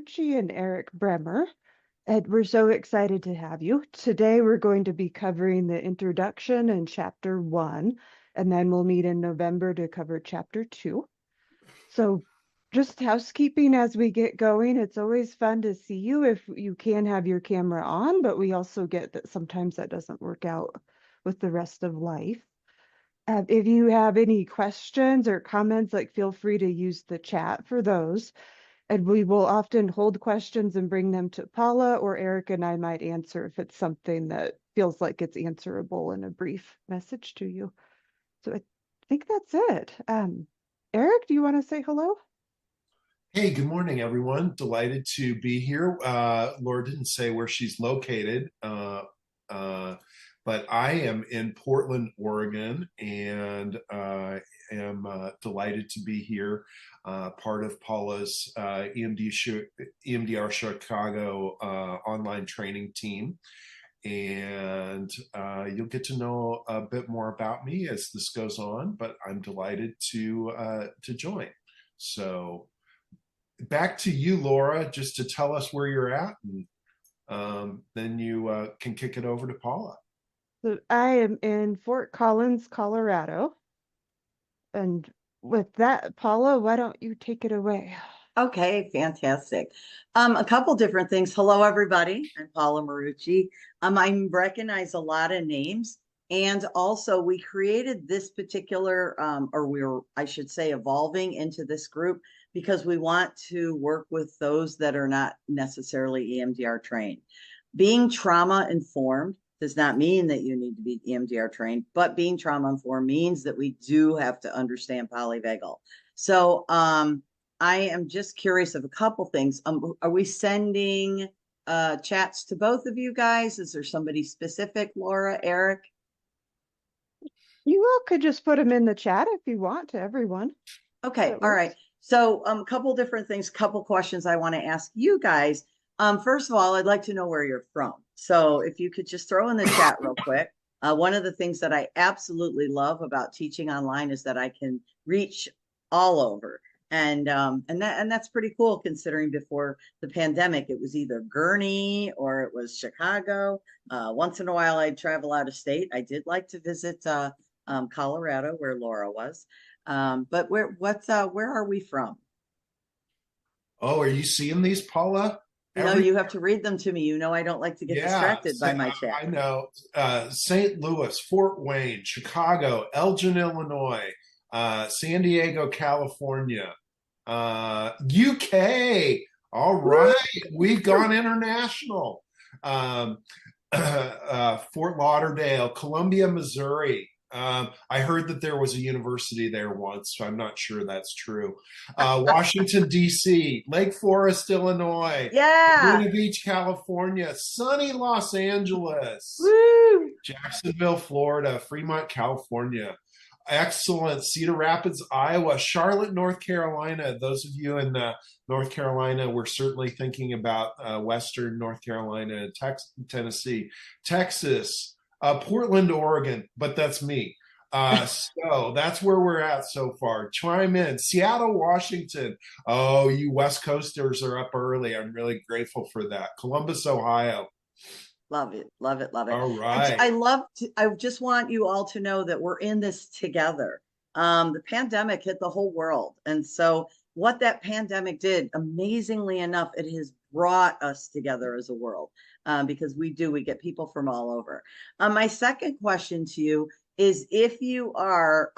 Marucci and Eric Bremer, and we're so excited to have you. Today we're going to be covering the introduction and chapter 1, and then we'll meet in November to cover chapter 2. So just housekeeping as we get going. It's always fun to see you if you can have your camera on, but we also get that sometimes that doesn't work out with the rest of life. If you have any questions or comments, feel free to use the chat for those. And we will often hold questions and bring them to Paula, or Eric and I might answer if it's something that feels like it's answerable in a brief message to you. So I think that's it. Eric, do you want to say hello? Hey, good morning, everyone. Delighted to be here. Laura didn't say where she's located, but I am in Portland, Oregon, and am delighted to be here, part of Paula's EMDR Chicago online training team. And you'll get to know a bit more about me as this goes on, but I'm delighted to join. So back to you, Laura, just to tell us where you're at, and then you can kick it over to Paula. So I am in Fort Collins, Colorado. And with that, Paula, why don't you take it away? Okay, fantastic. A couple different things. Hello, everybody. I'm Paula Marucci. I recognize a lot of names. And also we created this particular, I should say, evolving into this group because we want to work with those that are not necessarily EMDR trained. Being trauma informed does not mean that you need to be EMDR trained, but being trauma informed means that we do have to understand polyvagal. So I am just curious of a couple things. Are we sending chats to both of you guys? Is there somebody specific, Laura, Eric? You all could just put them in the chat if you want to everyone. Okay, all right. So a couple different things, couple questions I want to ask you guys. First of all, I'd like to know where you're from. So if you could just throw in the chat real quick. One of the things that I absolutely love about teaching online is that I can reach all over. And that's pretty cool considering before the pandemic, it was either Gurney or it was Chicago. Once in a while, I'd travel out of state. I did like to visit Colorado, where Laura was. But where are we from? Oh, are you seeing these, Paula? No, you have to read them to me. You know, I don't like to get distracted by my chat. I know. St. Louis, Fort Wayne, Chicago, Elgin, Illinois, San Diego, California, UK. All right. We've gone international. Fort Lauderdale, Columbia, Missouri. I heard that there was a university there once, so I'm not sure that's true. Washington, D.C., Lake Forest, Illinois, Laguna Beach, California, sunny Los Angeles, Woo! Jacksonville, Florida, Fremont, California. Excellent. Cedar Rapids, Iowa, Charlotte, North Carolina. Those of you in North Carolina, we're certainly thinking about Western North Carolina, Tennessee, Texas, Portland, Oregon, but that's me. So that's where we're at so far. Chime in. Seattle, Washington. Oh, you West Coasters are up early. I'm really grateful for that. Columbus, Ohio. Love it, love it, love it. All right. I just want you all to know that we're in this together. The pandemic hit the whole world. And so what that pandemic did, amazingly enough, it has brought us together as a world because we get people from all over. My second question to you is if you are,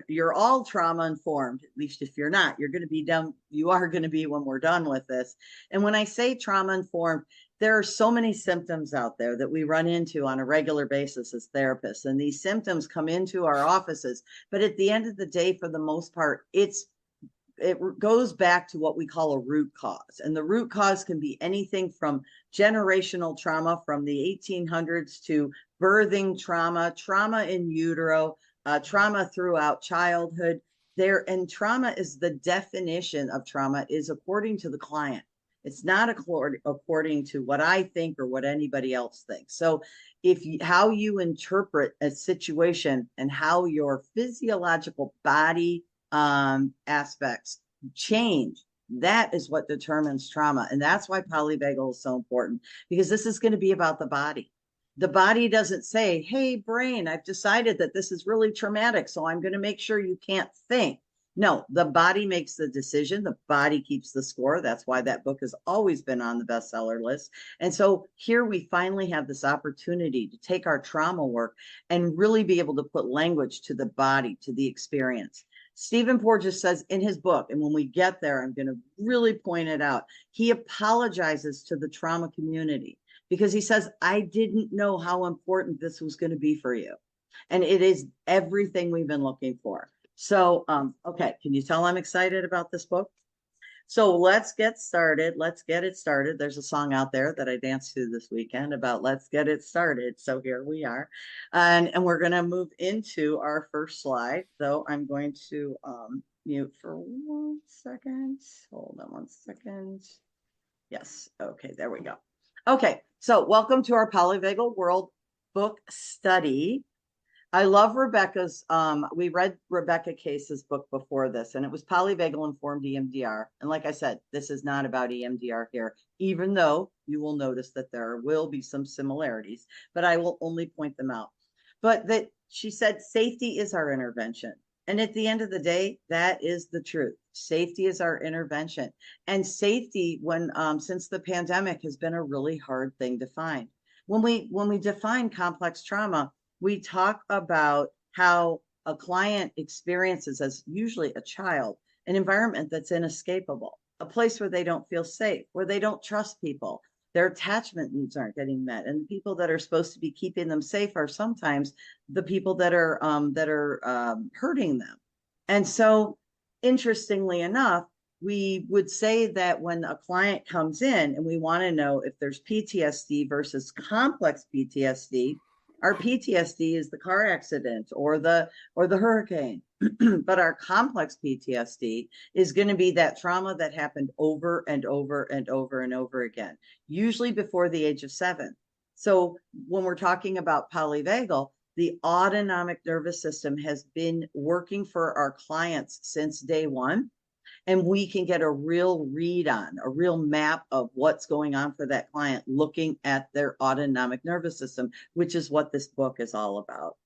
you're all trauma informed, at least if you're not, you're going to be done. You are going to be when we're done with this. And when I say trauma informed, there are so many symptoms out there that we run into on a regular basis as therapists. And these symptoms come into our offices. But at the end of the day, for the most part, it goes back to what we call a root cause. And the root cause can be anything from generational trauma from the 1800s to birthing trauma, trauma in utero, trauma throughout childhood. And trauma is the definition of trauma is according to the client. It's not according to what I think or what anybody else thinks. So how you interpret a situation and how your physiological body aspects change That is what determines trauma. And that's why polyvagal is so important, because this is going to be about the body. The body doesn't say, hey, brain, I've decided that this is really traumatic, so I'm going to make sure you can't think. No, the body makes the decision. The body keeps the score. That's why that book has always been on the bestseller list. And so here we finally have this opportunity to take our trauma work and really be able to put language to the body, to the experience. Stephen Porges says in his book, and when we get there, I'm going to really point it out. He apologizes to the trauma community because he says, I didn't know how important this was going to be for you. And it is everything we've been looking for. So, okay, can you tell I'm excited about this book? So let's get started. Let's get it started. There's a song out there that I danced to this weekend about let's get it started. So here we are. And we're going to move into our first slide. So I'm going to mute for 1 second. Hold on 1 second. Yes. Okay, there we go. Okay, so welcome to our Polyvagal World book study. I love Rebecca's, we read Rebecca Case's book before this, and it was Polyvagal Informed EMDR. And like I said, this is not about EMDR here, even though you will notice that there will be some similarities, but I will only point them out. But that she said, safety is our intervention. And at the end of the day, that is the truth. Safety is our intervention. And safety, when since the pandemic, has been a really hard thing to find. When we define complex trauma, we talk about how a client experiences, as usually a child, an environment that's inescapable, a place where they don't feel safe, where they don't trust people. Their attachment needs aren't getting met, and the people that are supposed to be keeping them safe are sometimes the people that are hurting them. And so, interestingly enough, we would say that when a client comes in and we want to know if there's PTSD versus complex PTSD, our PTSD is the car accident or the hurricane, but our complex PTSD is going to be that trauma that happened over and over and over and over again, usually before the age of 7. So when we're talking about polyvagal, the autonomic nervous system has been working for our clients since day one. And we can get a real read on, a real map of what's going on for that client, looking at their autonomic nervous system, which is what this book is all about.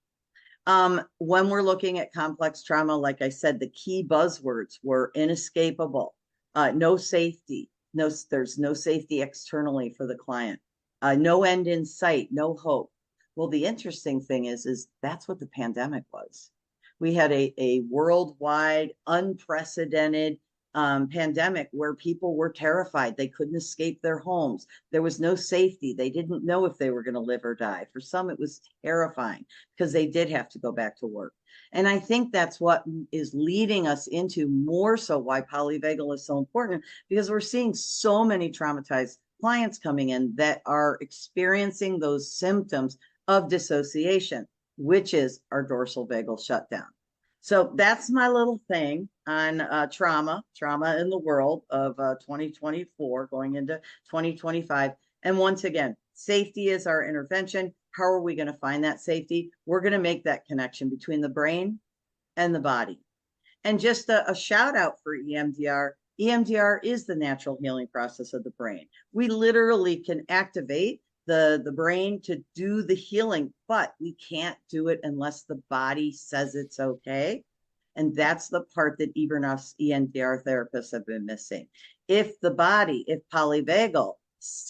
When we're looking at complex trauma, like I said, the key buzzwords were inescapable, no safety, there's no safety externally for the client, no end in sight, no hope. Well, the interesting thing is that's what the pandemic was. We had a worldwide, unprecedented pandemic where people were terrified. They couldn't escape their homes. There was no safety. They didn't know if they were going to live or die. For some, it was terrifying because they did have to go back to work. And I think that's what is leading us into more so why polyvagal is so important, because we're seeing so many traumatized clients coming in that are experiencing those symptoms of dissociation, which is our dorsal vagal shutdown. So that's my little thing on trauma in the world of 2024 going into 2025. And once again, safety is our intervention. How are we going to find that safety? We're going to make that connection between the brain and the body. And just a shout out for EMDR. EMDR is the natural healing process of the brain. We literally can activate the brain to do the healing, but we can't do it unless the body says it's okay. And that's the part that Ibernoff's EMDR therapists have been missing. If the body, if polyvagal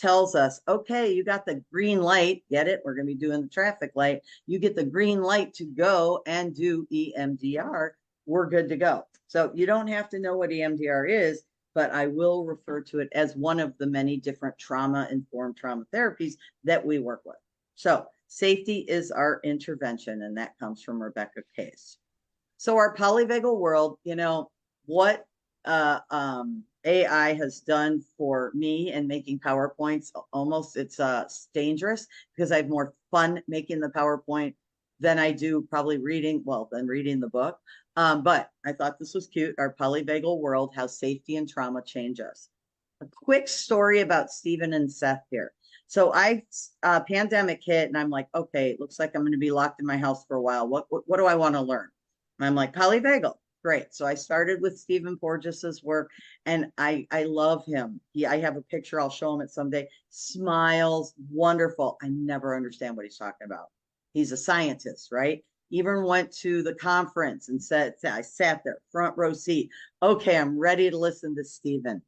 tells us, okay, you got the green light, get it? We're going to be doing the traffic light. You get the green light to go and do EMDR, we're good to go. So you don't have to know what EMDR is, but I will refer to it as one of the many different trauma-informed trauma therapies that we work with. So safety is our intervention, and that comes from Rebecca Case. So our polyvagal world, you know, what AI has done for me and making PowerPoints, almost it's dangerous because I have more fun making the PowerPoint than I do probably reading the book. But I thought this was cute. Our polyvagal world, how safety and trauma change us. A quick story about Stephen and Seth here. So pandemic hit and I'm like, okay, it looks like I'm going to be locked in my house for a while. What do I want to learn? And I'm like, polyvagal. great. So I started with Stephen Porges's work, and I love him. I have a picture. I'll show him it someday. Smiles, wonderful. I never understand what he's talking about. He's a scientist, right? Even went to the conference and said, I sat there, front row seat. Okay, I'm ready to listen to Stephen.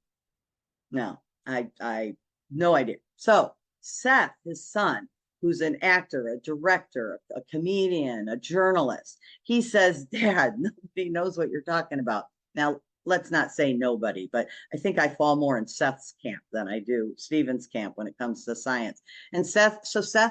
No, I no idea. So Seth, his son, who's an actor, a director, a comedian, a journalist, he says, Dad, nobody knows what you're talking about. Now, let's not say nobody, but I think I fall more in Seth's camp than I do Stephen's camp when it comes to science. And Seth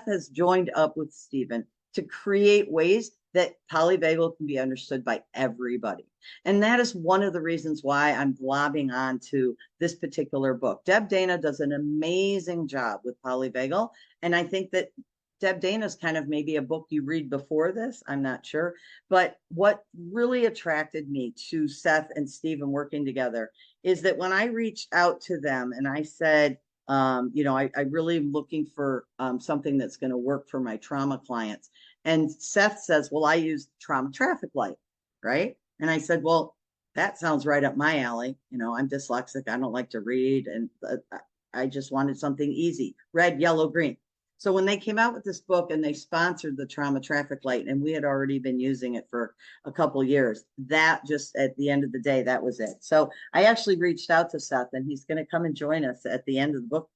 has joined up with Stephen to create ways that polyvagal can be understood by everybody. And that is one of the reasons why I'm globbing on to this particular book. Deb Dana does an amazing job with polyvagal. And I think that Deb Dana's kind of maybe a book you read before this. I'm not sure. But what really attracted me to Seth and Stephen working together is that when I reached out to them and I said, I really am looking for something that's going to work for my trauma clients. And Seth says, well, I use trauma traffic light, right? And I said, well, that sounds right up my alley. I'm dyslexic. I don't like to read. And I just wanted something easy, red, yellow, green. So when they came out with this book and they sponsored the trauma traffic light, and we had already been using it for a couple years, that just at the end of the day, that was it. So I actually reached out to Seth, and he's going to come and join us at the end of the book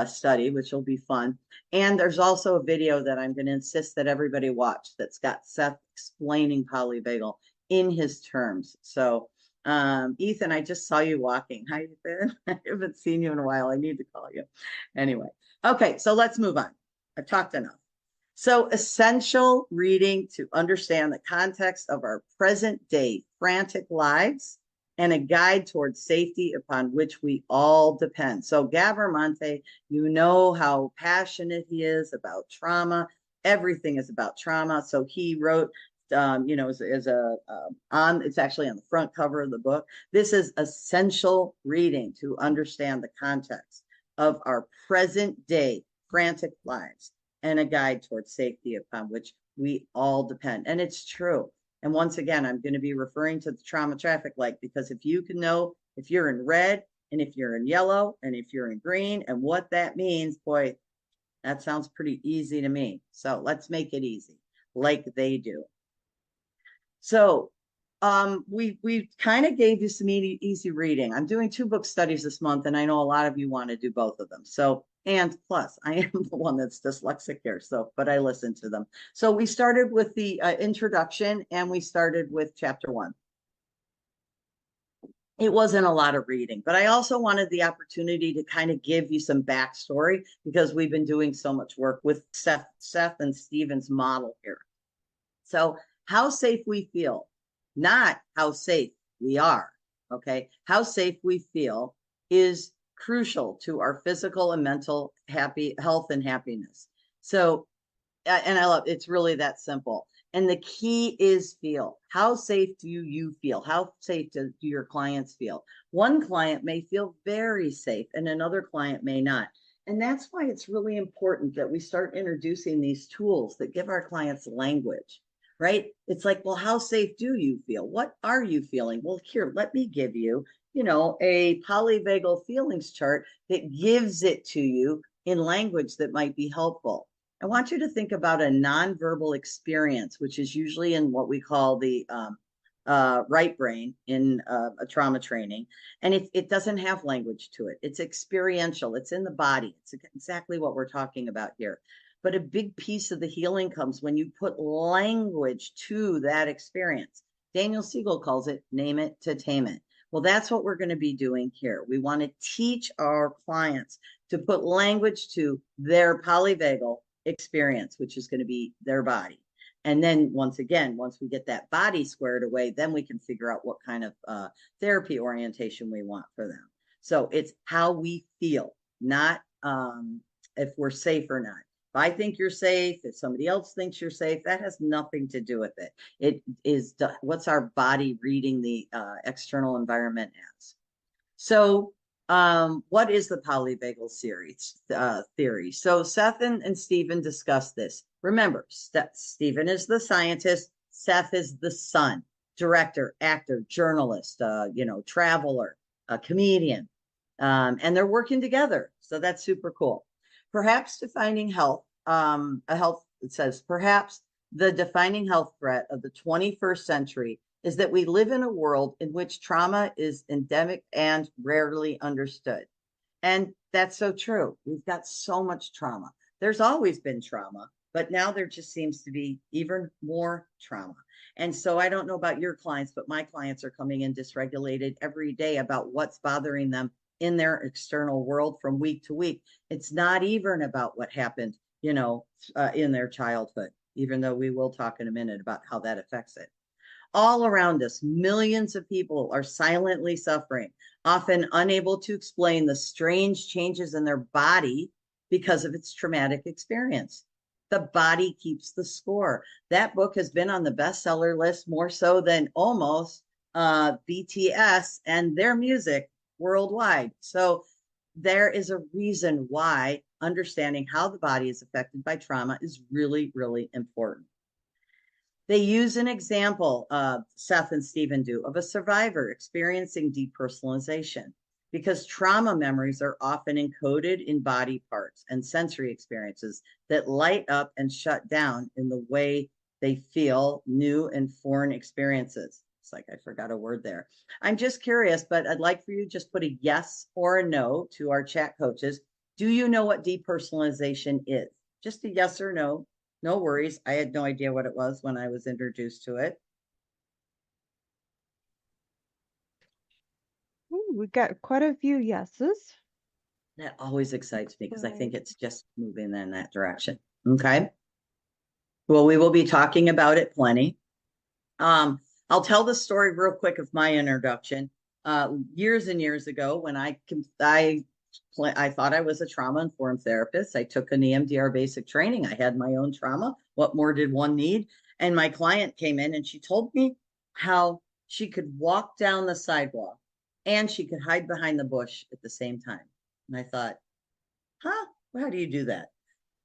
study, which will be fun. And there's also a video that I'm going to insist that everybody watch that's got Seth explaining polyvagal in his terms. So Ethan, I just saw you walking. How you been? I haven't seen you in a while. I need to call you. Anyway, okay, so let's move on. I've talked enough. So essential reading to understand the context of our present day frantic lives and a guide towards safety upon which we all depend. So Gavermonte, you know how passionate he is about trauma. Everything is about trauma. So he wrote, it's actually on the front cover of the book. This is essential reading to understand the context of our present day frantic lives and a guide towards safety upon which we all depend. And it's true. And once again, I'm going to be referring to the trauma traffic light, because if you can know if you're in red and if you're in yellow and if you're in green and what that means, boy, that sounds pretty easy to me. So let's make it easy like they do. So we kind of gave you some easy reading. I'm doing 2 book studies this month, and I know a lot of you want to do both of them. So, and plus I am the one that's dyslexic here. So, but I listen to them. So we started with the introduction, and we started with chapter 1. It wasn't a lot of reading, but I also wanted the opportunity to kind of give you some backstory, because we've been doing so much work with Seth and Stephen's model here. So how safe we feel, not how safe we are, okay? How safe we feel is crucial to our physical and mental health and happiness. So, and I love, it's really that simple. And the key is feel. How safe do you feel? How safe do your clients feel? One client may feel very safe and another client may not. And that's why it's really important that we start introducing these tools that give our clients language, right? It's like, well, how safe do you feel? What are you feeling? Well, here, let me give you, a polyvagal feelings chart that gives it to you in language that might be helpful. I want you to think about a nonverbal experience, which is usually in what we call the right brain in a trauma training. And it doesn't have language to it. It's experiential. It's in the body. It's exactly what we're talking about here. But a big piece of the healing comes when you put language to that experience. Daniel Siegel calls it name it to tame it. Well, that's what we're going to be doing here. We want to teach our clients to put language to their polyvagal experience, which is going to be their body. And then once we get that body squared away, then we can figure out what kind of therapy orientation we want for them. So it's how we feel, not if we're safe or not. If I think you're safe, if somebody else thinks you're safe, that has nothing to do with it. It is what's our body reading the external environment as. So what is the polyvagal theory? So Seth and Stephen discussed this. Remember, Stephen is the scientist, Seth is the son. director, actor, journalist, traveler, a comedian, and they're working together. So that's super cool. Perhaps defining health, it says, perhaps the defining health threat of the 21st century is that we live in a world in which trauma is endemic and rarely understood. And that's so true. We've got so much trauma. There's always been trauma, but now there just seems to be even more trauma. And so I don't know about your clients, but my clients are coming in dysregulated every day about what's bothering them in their external world from week to week. It's not even about what happened, in their childhood, even though we will talk in a minute about how that affects it. All around us, millions of people are silently suffering, often unable to explain the strange changes in their body because of its traumatic experience. The body keeps the score. That book has been on the bestseller list more so than almost BTS and their music worldwide. So there is a reason why understanding how the body is affected by trauma is really, really important. They use an example, Seth and Stephen do, of a survivor experiencing depersonalization because trauma memories are often encoded in body parts and sensory experiences that light up and shut down in the way they feel new and foreign experiences. It's like I forgot a word there. I'm just curious, but I'd like for you to just put a yes or a no to our chat coaches. Do you know what depersonalization is? Just a yes or no. No worries. I had no idea what it was when I was introduced to it. Ooh, we got quite a few yeses. That always excites me because I think it's just moving in that direction. Okay. Well, we will be talking about it plenty. I'll tell the story real quick of my introduction. Years and years ago, when I thought I was a trauma-informed therapist. I took an EMDR basic training. I had my own trauma. What more did one need? And my client came in and she told me how she could walk down the sidewalk and she could hide behind the bush at the same time. And I thought, well, how do you do that?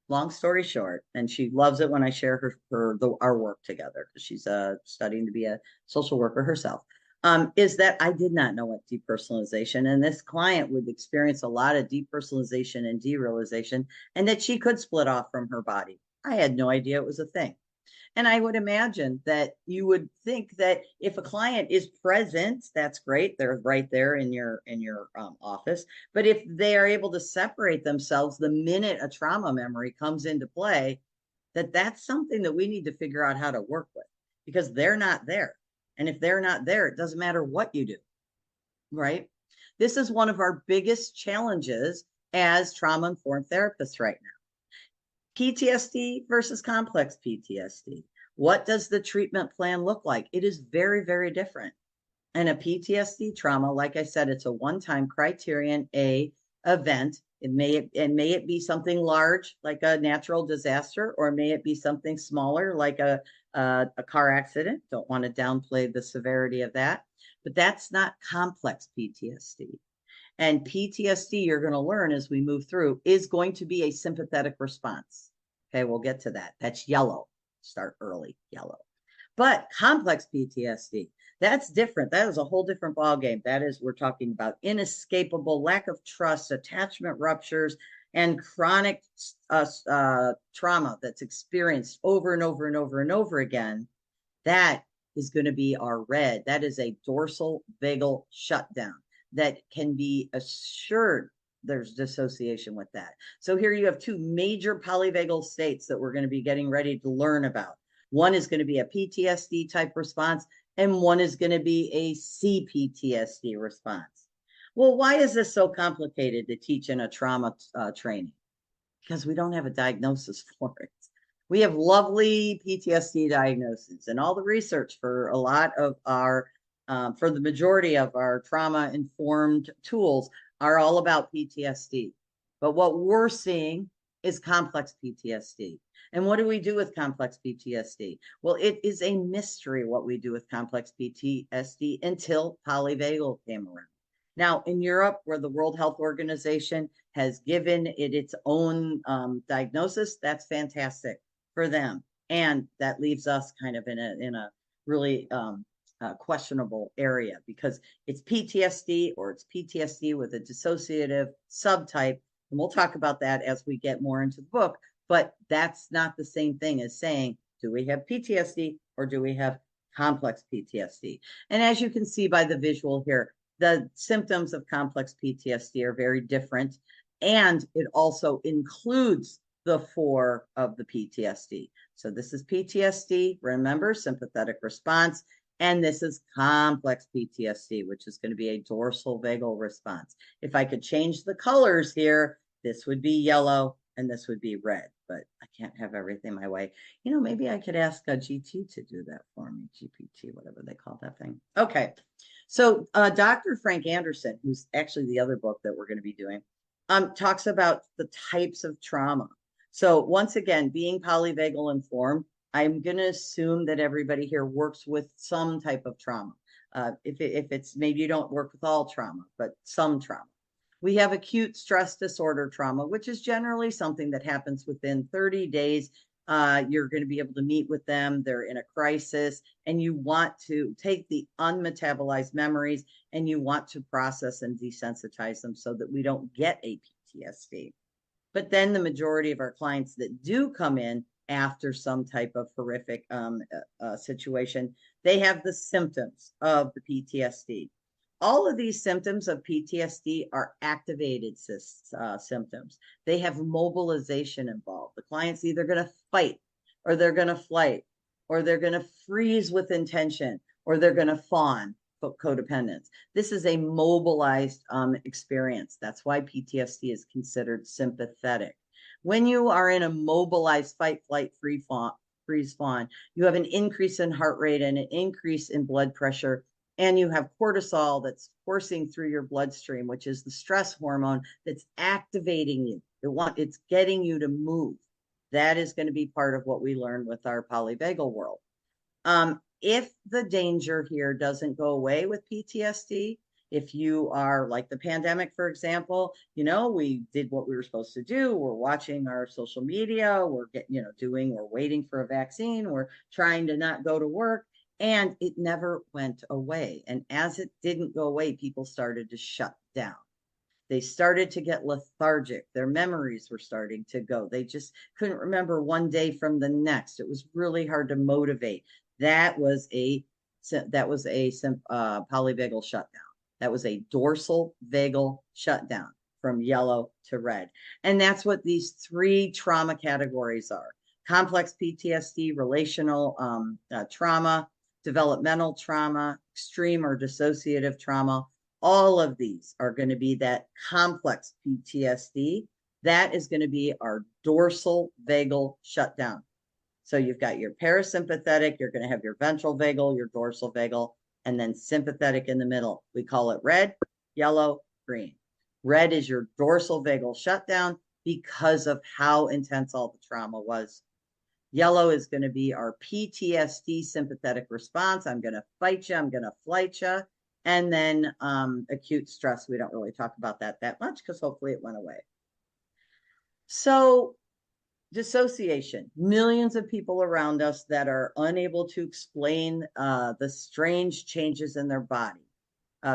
Long story short, and she loves it when I share our work together because she's studying to be a social worker herself. Is that I did not know what depersonalization, and this client would experience a lot of depersonalization and derealization, and that she could split off from her body. I had no idea it was a thing. And I would imagine that you would think that if a client is present, that's great. They're right there in your office. But if they are able to separate themselves the minute a trauma memory comes into play, that's something that we need to figure out how to work with because they're not there. And if they're not there, it doesn't matter what you do, right? This is one of our biggest challenges as trauma-informed therapists right now. PTSD versus complex PTSD. What does the treatment plan look like? It is very, very different. And a PTSD trauma, like I said, it's a one-time criterion A event. It may be something large like a natural disaster, or may it be something smaller like a car accident. Don't want to downplay the severity of that, but that's not complex PTSD. And PTSD, you're going to learn as we move through, is going to be a sympathetic response. Okay, we'll get to that. That's yellow. Start early, yellow. But complex PTSD, that's different. That is a whole different ballgame. That is, we're talking about inescapable lack of trust, attachment ruptures, and chronic trauma that's experienced over and over and over and over again. That is going to be our red. That is a dorsal vagal shutdown that can be assured there's dissociation with that. So here you have two major polyvagal states that we're going to be getting ready to learn about. One is going to be a PTSD type response, and one is going to be a CPTSD response. Well, why is this so complicated to teach in a trauma training? Because we don't have a diagnosis for it. We have lovely PTSD diagnoses, and all the research for a lot of our for the majority of our trauma-informed tools are all about PTSD. But what we're seeing is complex PTSD. And what do we do with complex PTSD? Well, it is a mystery what we do with complex PTSD until polyvagal came around. Now, in Europe, where the World Health Organization has given it its own diagnosis, that's fantastic for them. And that leaves us kind of in a really questionable area because it's PTSD or it's PTSD with a dissociative subtype. And we'll talk about that as we get more into the book. But that's not the same thing as saying, do we have PTSD or do we have complex PTSD? And as you can see by the visual here, the symptoms of complex PTSD are very different. And it also includes the 4 of the PTSD. So this is PTSD, remember, sympathetic response. And this is complex PTSD, which is going to be a dorsal vagal response. If I could change the colors here, this would be yellow and this would be red, but I can't have everything my way. You know, maybe I could ask a GT to do that for me, GPT, whatever they call that thing. Okay, so Dr. Frank Anderson, who's actually the other book that we're going to be doing, talks about the types of trauma. So once again, being polyvagal informed, I'm going to assume that everybody here works with some type of trauma. If it's maybe you don't work with all trauma, but some trauma. We have acute stress disorder trauma, which is generally something that happens within 30 days. You're going to be able to meet with them. They're in a crisis, and you want to take the unmetabolized memories and you want to process and desensitize them so that we don't get a PTSD. But then the majority of our clients that do come in after some type of horrific situation, they have the symptoms of the PTSD. All of these symptoms of PTSD are activated symptoms. They have mobilization involved. The client's either going to fight, or they're going to flight, or they're going to freeze with intention, or they're going to fawn, codependence. This is a mobilized experience. That's why PTSD is considered sympathetic. When you are in a mobilized fight, flight, freeze, fawn, you have an increase in heart rate and an increase in blood pressure, and you have cortisol that's coursing through your bloodstream, which is the stress hormone that's activating you. It's getting you to move. That is going to be part of what we learn with our polyvagal world. If the danger here doesn't go away with PTSD, if you are like the pandemic, for example, we did what we were supposed to do. We're watching our social media. We're we're waiting for a vaccine. We're trying to not go to work, and it never went away. And as it didn't go away, people started to shut down. They started to get lethargic. Their memories were starting to go. They just couldn't remember one day from the next. It was really hard to motivate. That was a polyvagal shutdown. That was a dorsal vagal shutdown from yellow to red. And that's what these 3 trauma categories are: complex PTSD, relational trauma, developmental trauma, extreme or dissociative trauma. All of these are going to be that complex PTSD. That is going to be our dorsal vagal shutdown. So you've got your parasympathetic, you're going to have your ventral vagal, your dorsal vagal, and then sympathetic in the middle. We call it red, yellow, green. Red is your dorsal vagal shutdown because of how intense all the trauma was. Yellow is going to be our PTSD sympathetic response. I'm going to fight you. I'm going to flight you. And then acute stress. We don't really talk about that much because hopefully it went away. So dissociation, millions of people around us that are unable to explain the strange changes in their body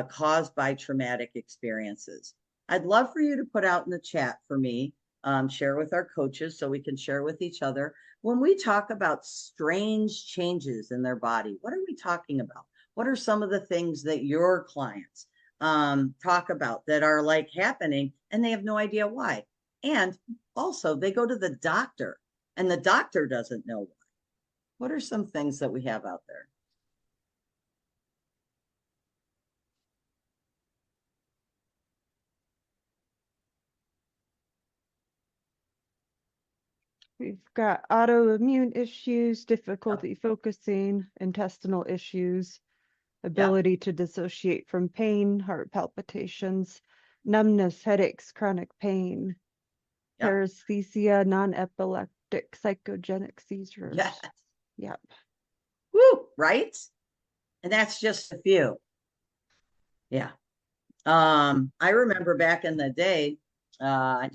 caused by traumatic experiences. I'd love for you to put out in the chat for me, share with our coaches so we can share with each other. When we talk about strange changes in their body, what are we talking about? What are some of the things that your clients talk about that are like happening and they have no idea why? And also they go to the doctor and the doctor doesn't know why. What are some things that we have out there? We've got autoimmune issues, difficulty focusing, intestinal issues, ability to dissociate from pain, heart palpitations, numbness, headaches, chronic pain, paresthesia, non-epileptic psychogenic seizures. Yes. Yep. Woo, right? And that's just a few. Yeah. I remember back in the day, I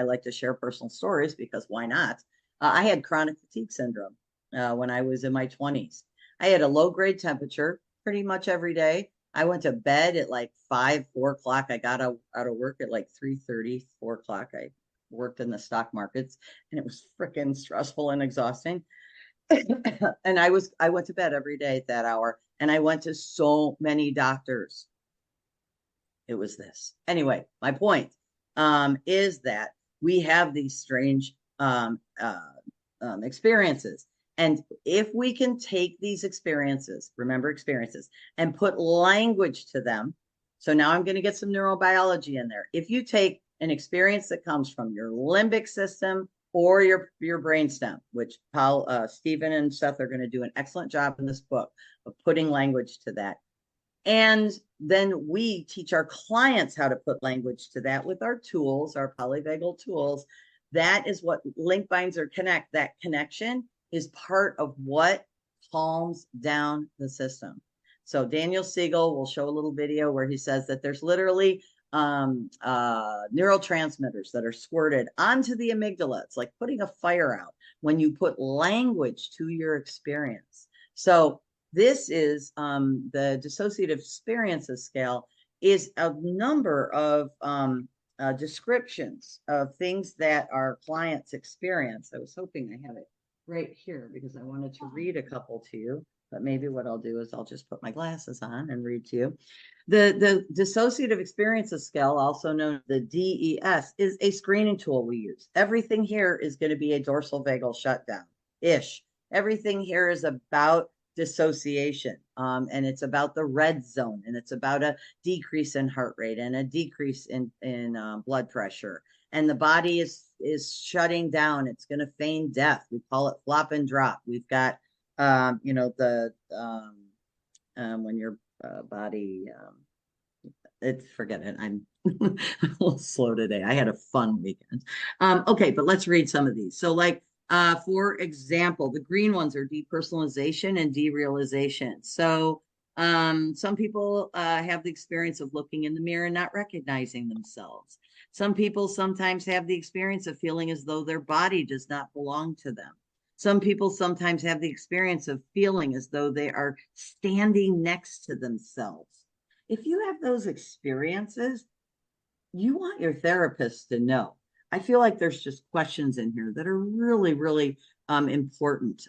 like to share personal stories because why not? I had chronic fatigue syndrome when I was in my 20s. I had a low grade temperature. pretty much every day. I went to bed at like 4 o'clock. I got out of work at like 3:30, 4 o'clock. I worked in the stock markets, and it was freaking stressful and exhausting. And I went to bed every day at that hour, and I went to so many doctors. It was this. Anyway, my point is that we have these strange experiences. And if we can take these experiences, remember experiences, and put language to them. So now I'm going to get some neurobiology in there. If you take an experience that comes from your limbic system or your brainstem, which Stephen and Seth are going to do an excellent job in this book of putting language to that. And then we teach our clients how to put language to that with our tools, our polyvagal tools. That is what link, binds, or connect. That connection is part of what calms down the system. So Daniel Siegel will show a little video where he says that there's literally neurotransmitters that are squirted onto the amygdala. It's like putting a fire out when you put language to your experience. So this is the dissociative experiences scale is a number of descriptions of things that our clients experience. I was hoping I had it right here because I wanted to read a couple to you, but maybe what I'll do is I'll just put my glasses on and read to you. The dissociative experiences scale, also known as the DES, is a screening tool we use. Everything here is going to be a dorsal vagal shutdown-ish. Everything here is about dissociation, and it's about the red zone, and it's about a decrease in heart rate and a decrease in blood pressure, and the body is shutting down. It's going to feign death. We call it flop and drop. We've got when your body it's forget it. I'm a little slow today. I had a fun weekend. Okay, but let's read some of these. So like for example, the green ones are depersonalization and derealization. So some people have the experience of looking in the mirror and not recognizing themselves. Some people sometimes have the experience of feeling as though their body does not belong to them. Some people sometimes have the experience of feeling as though they are standing next to themselves. If you have those experiences, you want your therapist to know. I feel like there's just questions in here that are really, really important.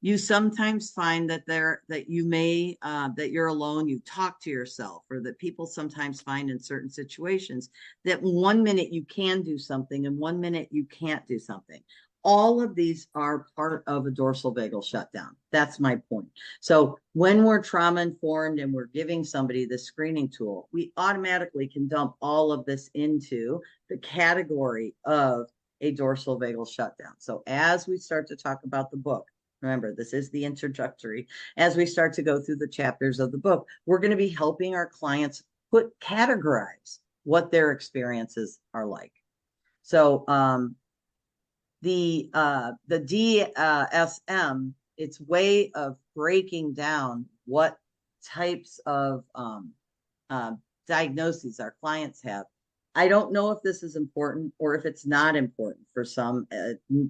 You sometimes find that that you're alone, you talk to yourself, or that people sometimes find in certain situations that 1 minute you can do something and 1 minute you can't do something. All of these are part of a dorsal vagal shutdown. That's my point. So when we're trauma informed and we're giving somebody this screening tool, we automatically can dump all of this into the category of a dorsal vagal shutdown. So as we start to talk about the book, remember, this is the introductory. As we start to go through the chapters of the book, we're going to be helping our clients categorize what their experiences are like. So the DSM, its way of breaking down what types of diagnoses our clients have. I don't know if this is important or if it's not important for some.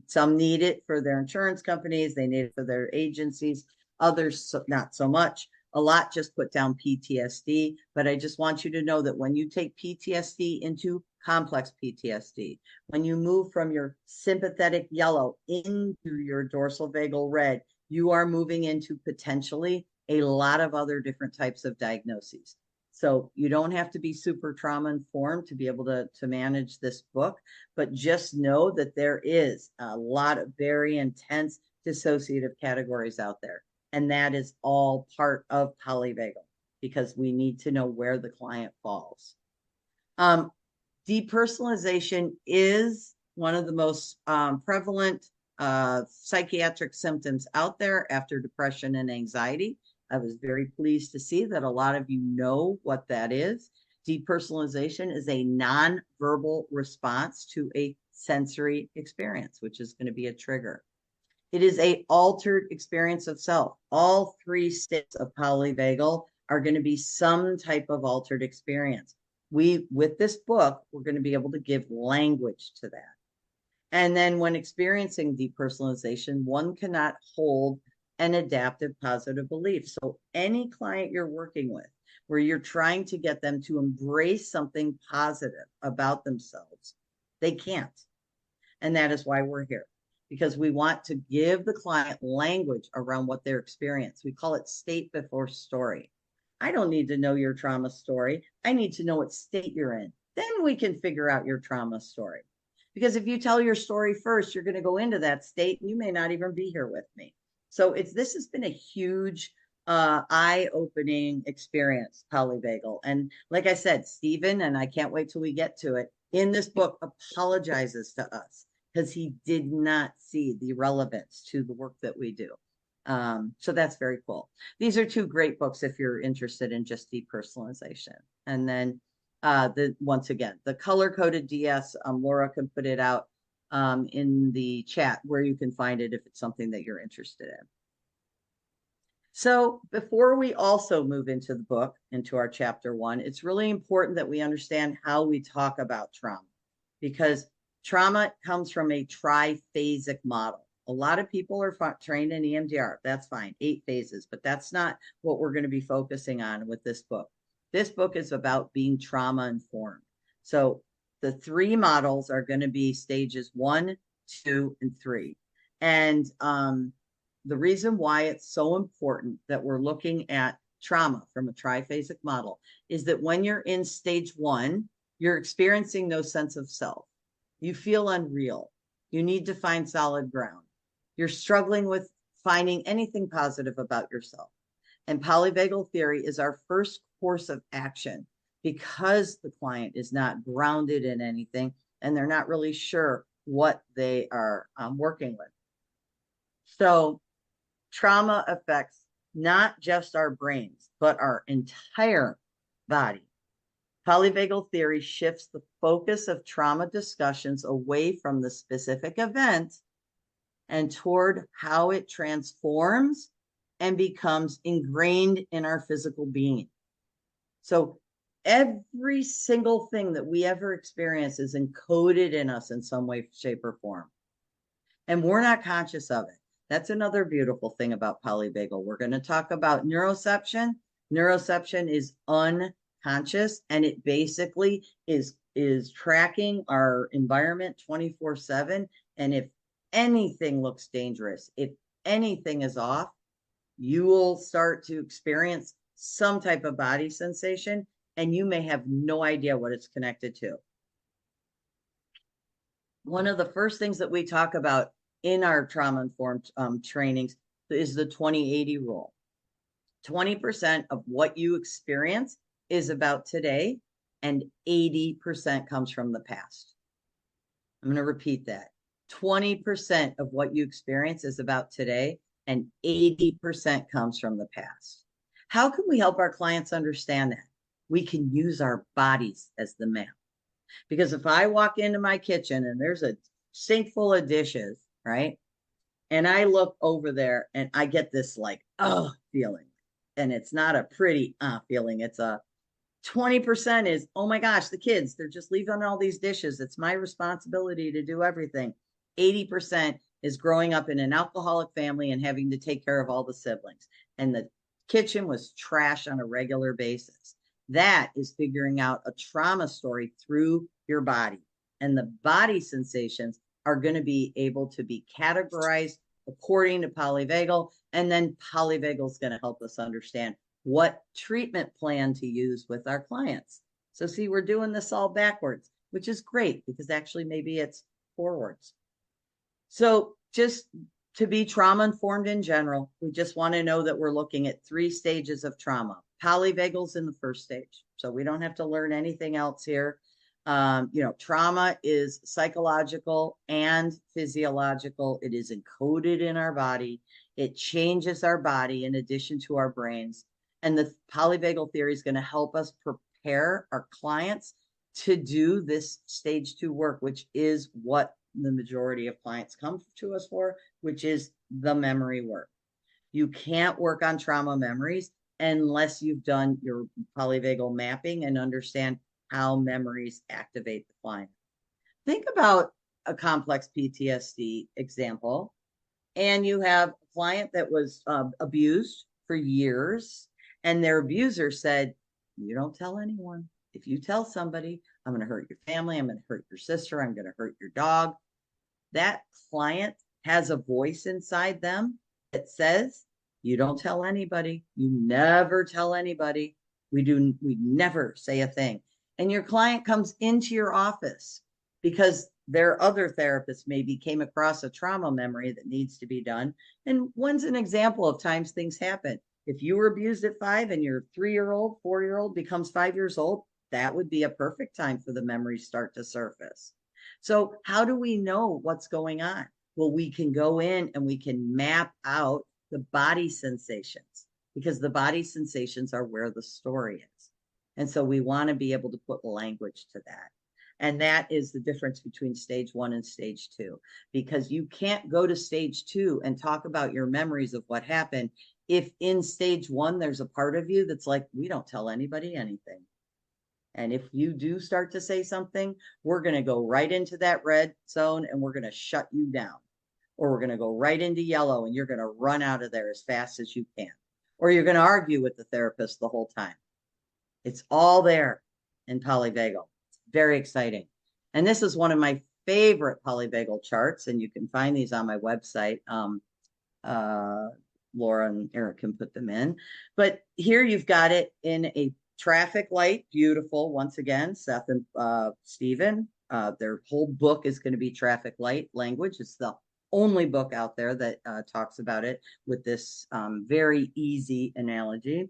Some need it for their insurance companies. They need it for their agencies. Others, not so much. A lot just put down PTSD. But I just want you to know that when you take PTSD into complex PTSD, when you move from your sympathetic yellow into your dorsal vagal red, you are moving into potentially a lot of other different types of diagnoses. So you don't have to be super trauma informed to be able to manage this book, but just know that there is a lot of very intense dissociative categories out there. And that is all part of polyvagal because we need to know where the client falls. Depersonalization is one of the most prevalent psychiatric symptoms out there after depression and anxiety. I was very pleased to see that a lot of you know what that is. Depersonalization is a non-verbal response to a sensory experience, which is going to be a trigger. It is an altered experience of self. All 3 states of polyvagal are going to be some type of altered experience. With this book, we're going to be able to give language to that. And then when experiencing depersonalization, one cannot hold and adaptive positive beliefs. So any client you're working with, where you're trying to get them to embrace something positive about themselves, they can't. And that is why we're here, because we want to give the client language around what they're experiencing. We call it state before story. I don't need to know your trauma story. I need to know what state you're in. Then we can figure out your trauma story. Because if you tell your story first, you're going to go into that state and you may not even be here with me. So this has been a huge eye-opening experience, Polyvagal. And like I said, Stephen, and I can't wait till we get to it, in this book apologizes to us because he did not see the relevance to the work that we do. So that's very cool. These are two great books if you're interested in just depersonalization. And then once again, the color-coded DS, Laura can put it out in the chat where you can find it if it's something that you're interested in. So before we also move into the book, into our chapter 1, it's really important that we understand how we talk about trauma, because trauma comes from a triphasic model. A lot of people are trained in EMDR. That's fine, 8 phases, but that's not what we're going to be focusing on with this book. This book is about being trauma informed. So the 3 models are going to be stages 1, 2, and 3. And the reason why it's so important that we're looking at trauma from a triphasic model is that when you're in stage 1, you're experiencing no sense of self. You feel unreal. You need to find solid ground. You're struggling with finding anything positive about yourself. And polyvagal theory is our first course of action because the client is not grounded in anything and they're not really sure what they are working with. So trauma affects not just our brains, but our entire body. Polyvagal theory shifts the focus of trauma discussions away from the specific event and toward how it transforms and becomes ingrained in our physical being. So every single thing that we ever experience is encoded in us in some way, shape, or form. And we're not conscious of it. That's another beautiful thing about polyvagal. We're going to talk about neuroception. Neuroception is unconscious, and it basically is tracking our environment 24/7. And if anything looks dangerous, if anything is off, you will start to experience some type of body sensation, and you may have no idea what it's connected to. One of the first things that we talk about in our trauma-informed trainings is the 20-80 rule. 20% of what you experience is about today, and 80% comes from the past. I'm going to repeat that. 20% of what you experience is about today, and 80% comes from the past. How can we help our clients understand that? We can use our bodies as the map. Because if I walk into my kitchen and there's a sink full of dishes, right? And I look over there and I get this like, oh, feeling. And it's not a pretty feeling. It's a 20% is, oh my gosh, the kids, they're just leaving all these dishes. It's my responsibility to do everything. 80% is growing up in an alcoholic family and having to take care of all the siblings. And the kitchen was trash on a regular basis. That is figuring out a trauma story through your body. And the body sensations are going to be able to be categorized according to polyvagal. And then polyvagal is going to help us understand what treatment plan to use with our clients. So see, we're doing this all backwards, which is great because actually maybe it's forwards. So just to be trauma informed in general, we just want to know that we're looking at 3 stages of trauma. Polyvagal's in the first stage, so we don't have to learn anything else here. Trauma is psychological and physiological. It is encoded in our body. It changes our body in addition to our brains. And the polyvagal theory is going to help us prepare our clients to do this stage 2 work, which is what the majority of clients come to us for, which is the memory work. You can't work on trauma memories unless you've done your polyvagal mapping and understand how memories activate the client. Think about a complex PTSD example, and you have a client that was abused for years, and their abuser said, you don't tell anyone. If you tell somebody, I'm going to hurt your family, I'm going to hurt your sister, I'm going to hurt your dog. That client has a voice inside them that says, you don't tell anybody. You never tell anybody. We never say a thing. And your client comes into your office because their other therapist maybe came across a trauma memory that needs to be done. And one's an example of times things happen. If you were abused at 5 and your 3-year-old, 4-year-old becomes 5 years old, that would be a perfect time for the memories start to surface. So how do we know what's going on? Well, we can go in and we can map out the body sensations, because the body sensations are where the story is. And so we want to be able to put language to that. And that is the difference between stage 1 and stage 2, because you can't go to stage 2 and talk about your memories of what happened if in stage 1 there's a part of you that's like, we don't tell anybody anything. And if you do start to say something, we're going to go right into that red zone and we're going to shut you down. Or we're going to go right into yellow and you're going to run out of there as fast as you can. Or you're going to argue with the therapist the whole time. It's all there in polyvagal. It's very exciting. And this is one of my favorite polyvagal charts, and you can find these on my website. Laura and Eric can put them in. But here you've got it in a traffic light. Beautiful. Once again, Seth and Stephen, their whole book is going to be traffic light language. It's the only book out there that talks about it with this very easy analogy.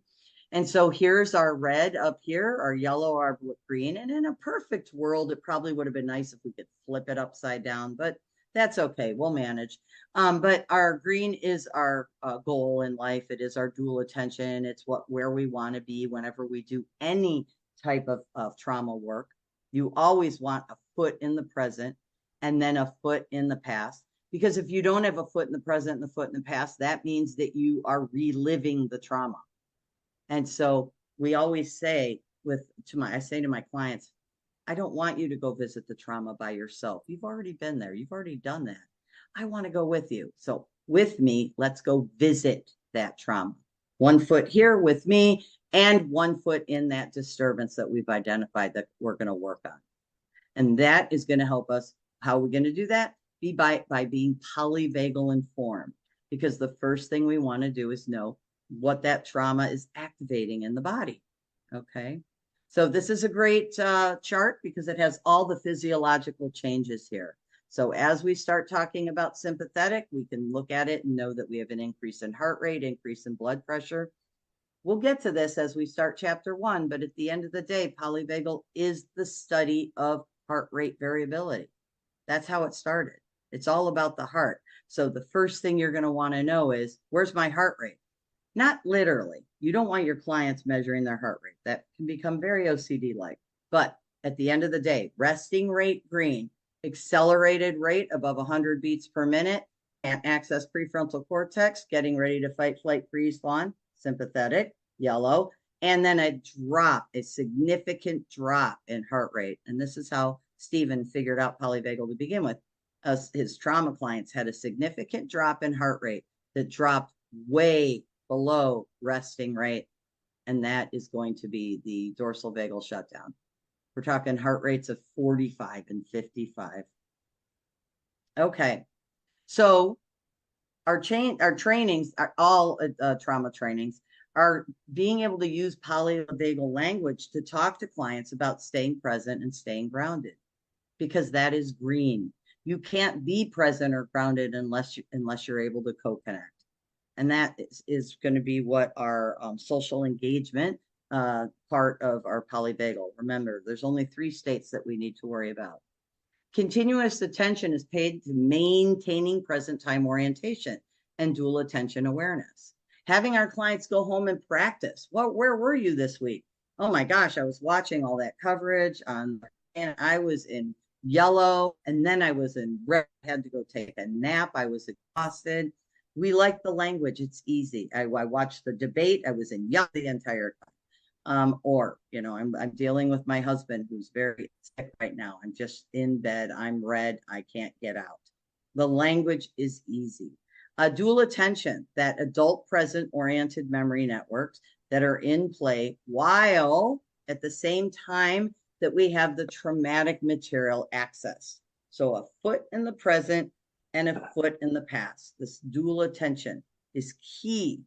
And so here's our red up here, our yellow, our green. And in a perfect world, it probably would have been nice if we could flip it upside down, but that's okay. We'll manage. But our green is our goal in life. It is our dual attention. It's where we want to be whenever we do any type of trauma work. You always want a foot in the present and then a foot in the past. Because if you don't have a foot in the present and the foot in the past, that means that you are reliving the trauma. And so we always say I say to my clients, I don't want you to go visit the trauma by yourself. You've already been there. You've already done that. I want to go with you. So with me, let's go visit that trauma. 1 foot here with me and 1 foot in that disturbance that we've identified that we're going to work on. And that is going to help us. How are we going to do that? By being polyvagal informed, because the first thing we want to do is know what that trauma is activating in the body. Okay. So this is a great chart because it has all the physiological changes here. So as we start talking about sympathetic, we can look at it and know that we have an increase in heart rate, increase in blood pressure. We'll get to this as we start chapter 1, but at the end of the day, polyvagal is the study of heart rate variability. That's how it started. It's all about the heart. So the first thing you're going to want to know is, where's my heart rate? Not literally. You don't want your clients measuring their heart rate. That can become very OCD-like. But at the end of the day, resting rate, green, accelerated rate above 100 beats per minute, and access prefrontal cortex, getting ready to fight, flight, freeze, fawn, sympathetic, yellow, and then a significant drop in heart rate. And this is how Stephen figured out polyvagal to begin with. His trauma clients had a significant drop in heart rate that dropped way below resting rate. And that is going to be the dorsal vagal shutdown. We're talking heart rates of 45 and 55. Okay. So our trainings are all trauma trainings are being able to use polyvagal language to talk to clients about staying present and staying grounded, because that is green. You can't be present or grounded unless you're able to co-connect. And that is going to be what our social engagement part of our polyvagal. Remember, there's only 3 states that we need to worry about. Continuous attention is paid to maintaining present time orientation and dual attention awareness. Having our clients go home and practice. Where were you this week? Oh my gosh, I was watching all that coverage and I was in yellow, and then I was in red. I had to go take a nap. I was exhausted. We like the language. It's easy. I watched the debate. I was in yellow the entire time. I'm dealing with my husband who's very sick right now. I'm just in bed. I'm red. I can't get out. The language is easy. Dual attention, that adult present oriented memory networks that are in play while at the same time that we have the traumatic material access. So a foot in the present and a foot in the past. This dual attention is key.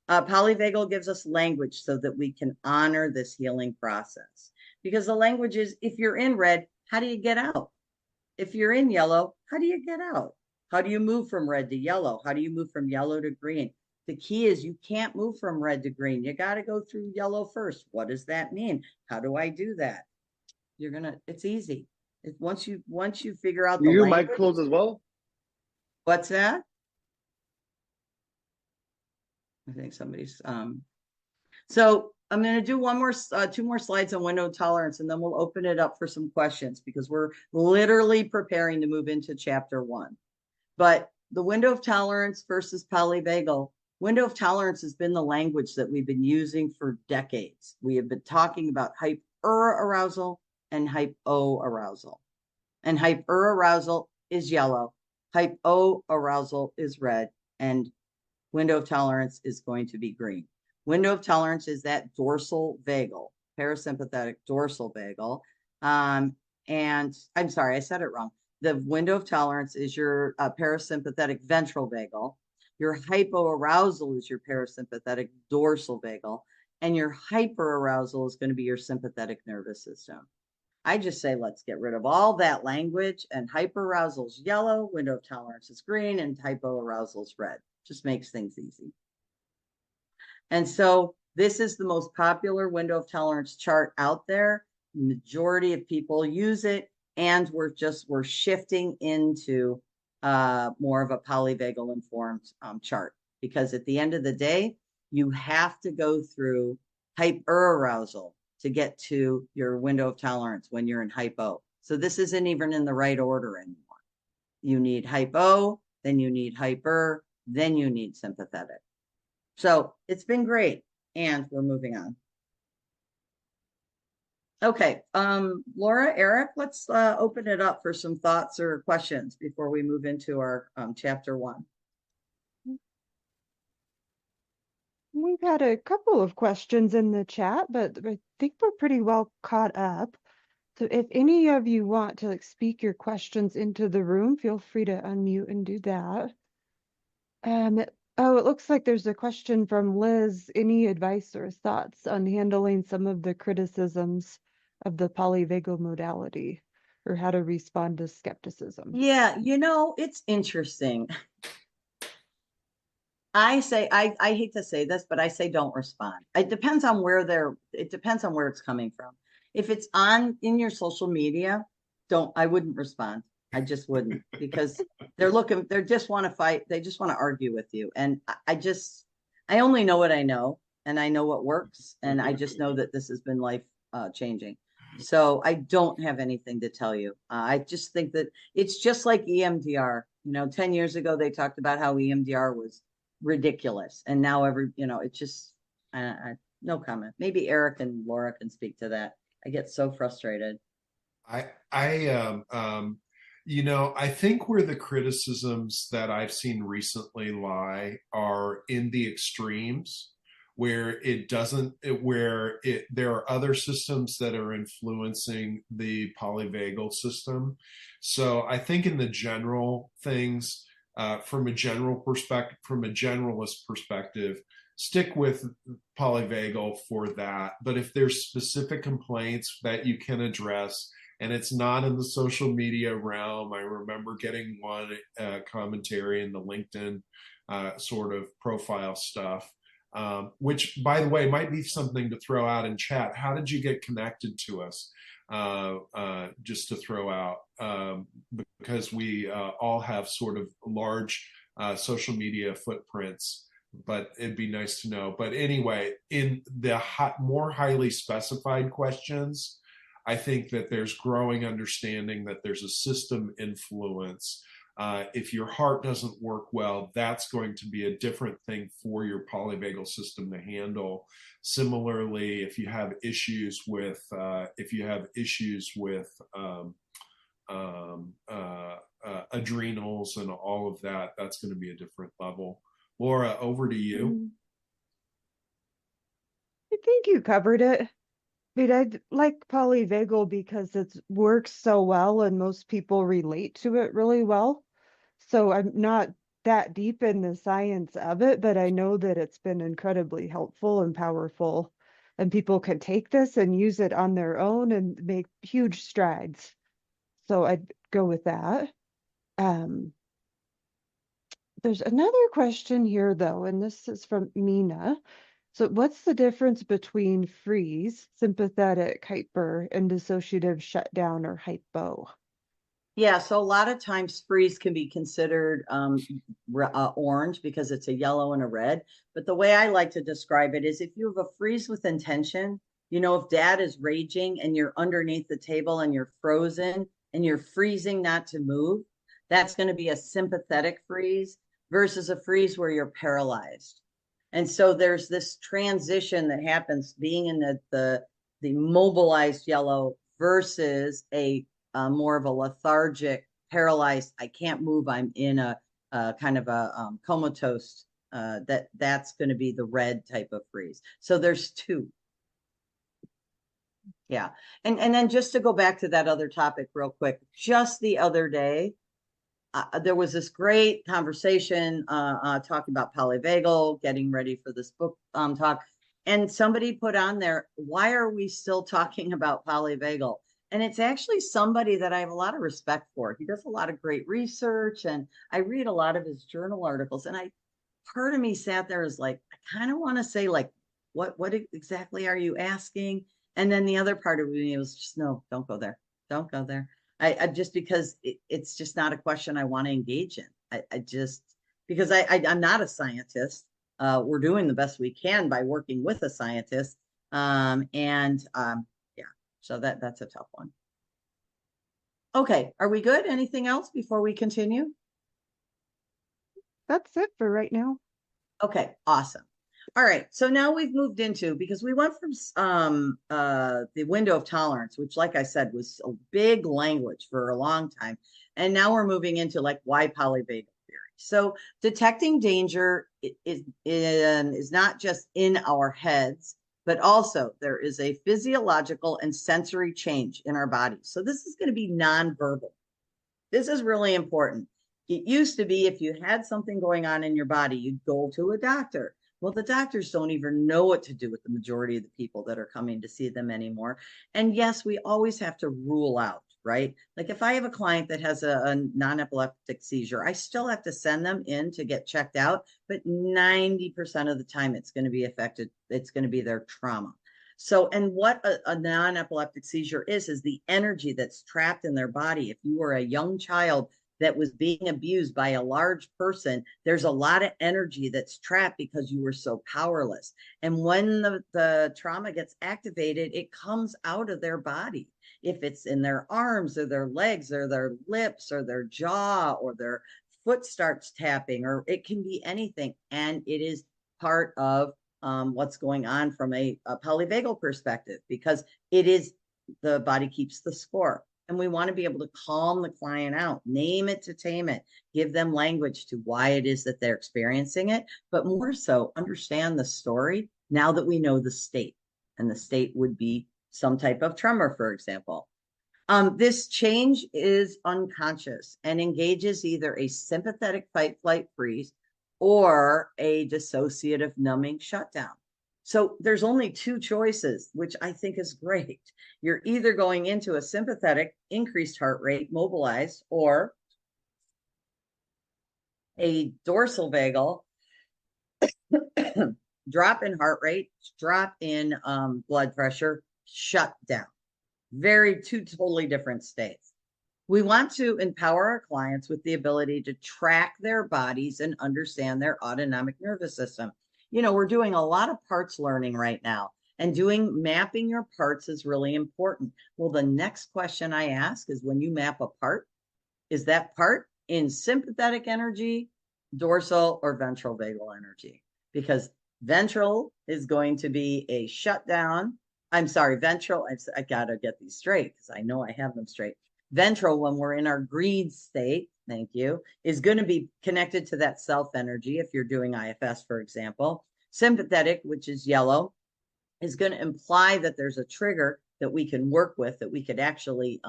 Polyvagal gives us language so that we can honor this healing process. Because the language is, if you're in red, how do you get out? If you're in yellow, how do you get out? How do you move from red to yellow? How do you move from yellow to green? The key is you can't move from red to green. You got to go through yellow first. What does that mean? How do I do that? It's easy. Once you figure out the You language. mic close as well? What's that? I think somebody's, so I'm going to do two more slides on window tolerance, and then we'll open it up for some questions because we're literally preparing to move into chapter 1. But the window of tolerance versus polyvagal, window of tolerance has been the language that we've been using for decades. We have been talking about hyperarousal and hypoarousal. And hyperarousal is yellow, hypoarousal is red, and window of tolerance is going to be green. Window of tolerance is that dorsal vagal, parasympathetic dorsal vagal. And I'm sorry, I said it wrong. The window of tolerance is your parasympathetic ventral vagal. Your hypoarousal is your parasympathetic dorsal vagal. And your hyperarousal is going to be your sympathetic nervous system. I just say, let's get rid of all that language, and hyperarousal is yellow, window of tolerance is green, and hypoarousal is red. Just makes things easy. And so this is the most popular window of tolerance chart out there. Majority of people use it, and we're shifting into more of a polyvagal informed chart, because at the end of the day, you have to go through hyperarousal to get to your window of tolerance when you're in hypo. So this isn't even in the right order anymore. You need hypo, then you need hyper, then you need sympathetic. So it's been great, and we're moving on. Okay, Laura, Eric, let's open it up for some thoughts or questions before we move into our chapter 1. We've had a couple of questions in the chat, but I think we're pretty well caught up. So if any of you want to speak your questions into the room, feel free to unmute and do that. Oh, it looks like there's a question from Liz. Any advice or thoughts on handling some of the criticisms of the polyvagal modality, or how to respond to skepticism? Yeah, it's interesting. I hate to say this, but I say don't respond. It depends on where it's coming from. If it's in your social media, I wouldn't respond. I just wouldn't, because they just want to fight. They just want to argue with you. And I only know what I know, and I know what works. And I just know that this has been life changing. So I don't have anything to tell you. I just think that it's just like EMDR. 10 years ago, they talked about how EMDR was ridiculous. And now it's just, no comment. Maybe Eric and Laura can speak to that. I get so frustrated. I think where the criticisms that I've seen recently lie are in the extremes, where there are other systems that are influencing the polyvagal system. So I think in the general things, from a generalist perspective, stick with polyvagal for that. But if there's specific complaints that you can address, and it's not in the social media realm, I remember getting one commentary in the LinkedIn sort of profile stuff, which, by the way, might be something to throw out in chat. How did you get connected to us? Just to throw out, because we all have sort of large social media footprints, but it'd be nice to know. But anyway, in the more highly specified questions, I think that there's growing understanding that there's a system influence. If your heart doesn't work well, that's going to be a different thing for your polyvagal system to handle. Similarly, if you have issues with adrenals and all of that. That's going to be a different level. Laura, over to you. I think you covered it. I mean, I like polyvagal because it works so well and most people relate to it really well. So I'm not that deep in the science of it, but I know that it's been incredibly helpful and powerful. And people can take this and use it on their own and make huge strides. So I'd go with that. Um, there's another question here, though, and this is from Mina. So, what's the difference between freeze, sympathetic hyper, and dissociative shutdown or hypo? Yeah, so a lot of times freeze can be considered orange because it's a yellow and a red. But the way I like to describe it is if you have a freeze with intention, if dad is raging and you're underneath the table and you're frozen and you're freezing not to move, that's going to be a sympathetic freeze versus a freeze where you're paralyzed. And so there's this transition that happens being in the mobilized yellow versus a more of a lethargic, paralyzed. I can't move. I'm in a kind of a comatose. That's going to be the red type of freeze. So there's two. Yeah, and then just to go back to that other topic real quick, just the other day, there was this great conversation talking about polyvagal, getting ready for this book talk, and somebody put on there, why are we still talking about polyvagal? And it's actually somebody that I have a lot of respect for. He does a lot of great research, and I read a lot of his journal articles. And part of me sat there is like, I kind of want to say, like, what exactly are you asking? And then the other part of me was just, no, don't go there. Don't go there. I just because it's just not a question I want to engage in. I just because I'm not a scientist. We're doing the best we can by working with a scientist. Yeah, so that's a tough one. Okay, are we good? Anything else before we continue? That's it for right now. Okay, awesome. All right, so now we've moved into, because we went from the window of tolerance, which, like I said, was a big language for a long time, and now we're moving into like why polyvagal theory. So detecting danger is not just in our heads, but also there is a physiological and sensory change in our bodies. So this is going to be nonverbal. This is really important. It used to be if you had something going on in your body, you'd go to a doctor. Well, the doctors don't even know what to do with the majority of the people that are coming to see them anymore. And yes, we always have to rule out, right? Like if I have a client that has a non-epileptic seizure, I still have to send them in to get checked out, but 90% of the time it's going to be affected. It's going to be their trauma. So, and what a non-epileptic seizure is the energy that's trapped in their body. If you were a young child that was being abused by a large person, there's a lot of energy that's trapped because you were so powerless. And when the trauma gets activated, it comes out of their body. If it's in their arms or their legs or their lips or their jaw or their foot starts tapping, or it can be anything. And it is part of what's going on from a polyvagal perspective, because it is the body keeps the score. And we want to be able to calm the client out, name it to tame it, give them language to why it is that they're experiencing it, but more so understand the story now that we know the state. And the state would be some type of tremor, for example. This change is unconscious and engages either a sympathetic fight, flight, freeze or a dissociative numbing shutdown. So there's only two choices, which I think is great. You're either going into a sympathetic, increased heart rate, mobilized, or a dorsal vagal, drop in heart rate, drop in blood pressure, shut down. Two totally different states. We want to empower our clients with the ability to track their bodies and understand their autonomic nervous system. We're doing a lot of parts learning right now, and mapping your parts is really important. Well, the next question I ask is, when you map a part, is that part in sympathetic energy, dorsal, or ventral vagal energy? Because ventral is going to be a shutdown. I'm sorry, ventral. I got to get these straight because I know I have them straight. Ventral, when we're in our greed state, thank you, is going to be connected to that self energy if you're doing IFS, for example. Sympathetic, which is yellow, is going to imply that there's a trigger that we can work with, that we could actually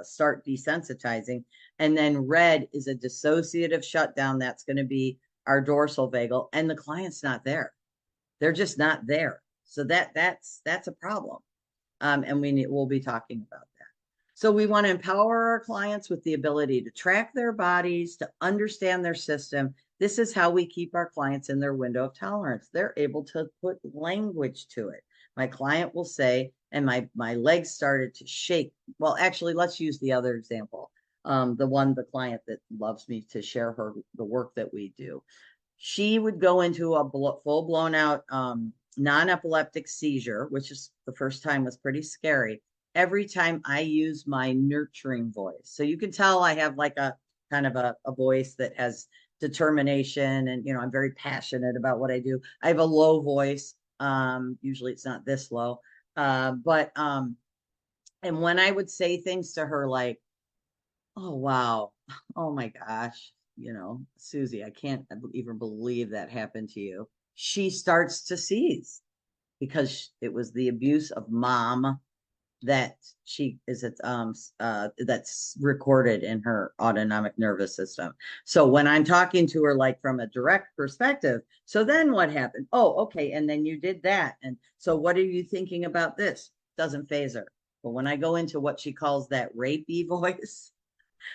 start desensitizing. And then red is a dissociative shutdown. That's going to be our dorsal vagal, and the client's not there. They're just not there. So that's a problem. And we'll be talking about that. So we want to empower our clients with the ability to track their bodies, to understand their system. This is how we keep our clients in their window of tolerance. They're able to put language to it. My client will say, and my legs started to shake. Well, actually, let's use the other example. The client that loves me to share the work that we do. She would go into a full blown out non-epileptic seizure, which is the first time was pretty scary. Every time I use my nurturing voice. So you can tell I have like a kind of a voice that has determination, and I'm very passionate about what I do. I have a low voice. Usually it's not this low. But and when I would say things to her like, oh wow, oh my gosh, Susie, I can't even believe that happened to you. She starts to seize because it was the abuse of mom that that's recorded in her autonomic nervous system. So when I'm talking to her like from a direct perspective, so then what happened? Oh, okay, and then you did that, and so what are you thinking about this? Doesn't phase her. But when I go into what she calls that rapey voice,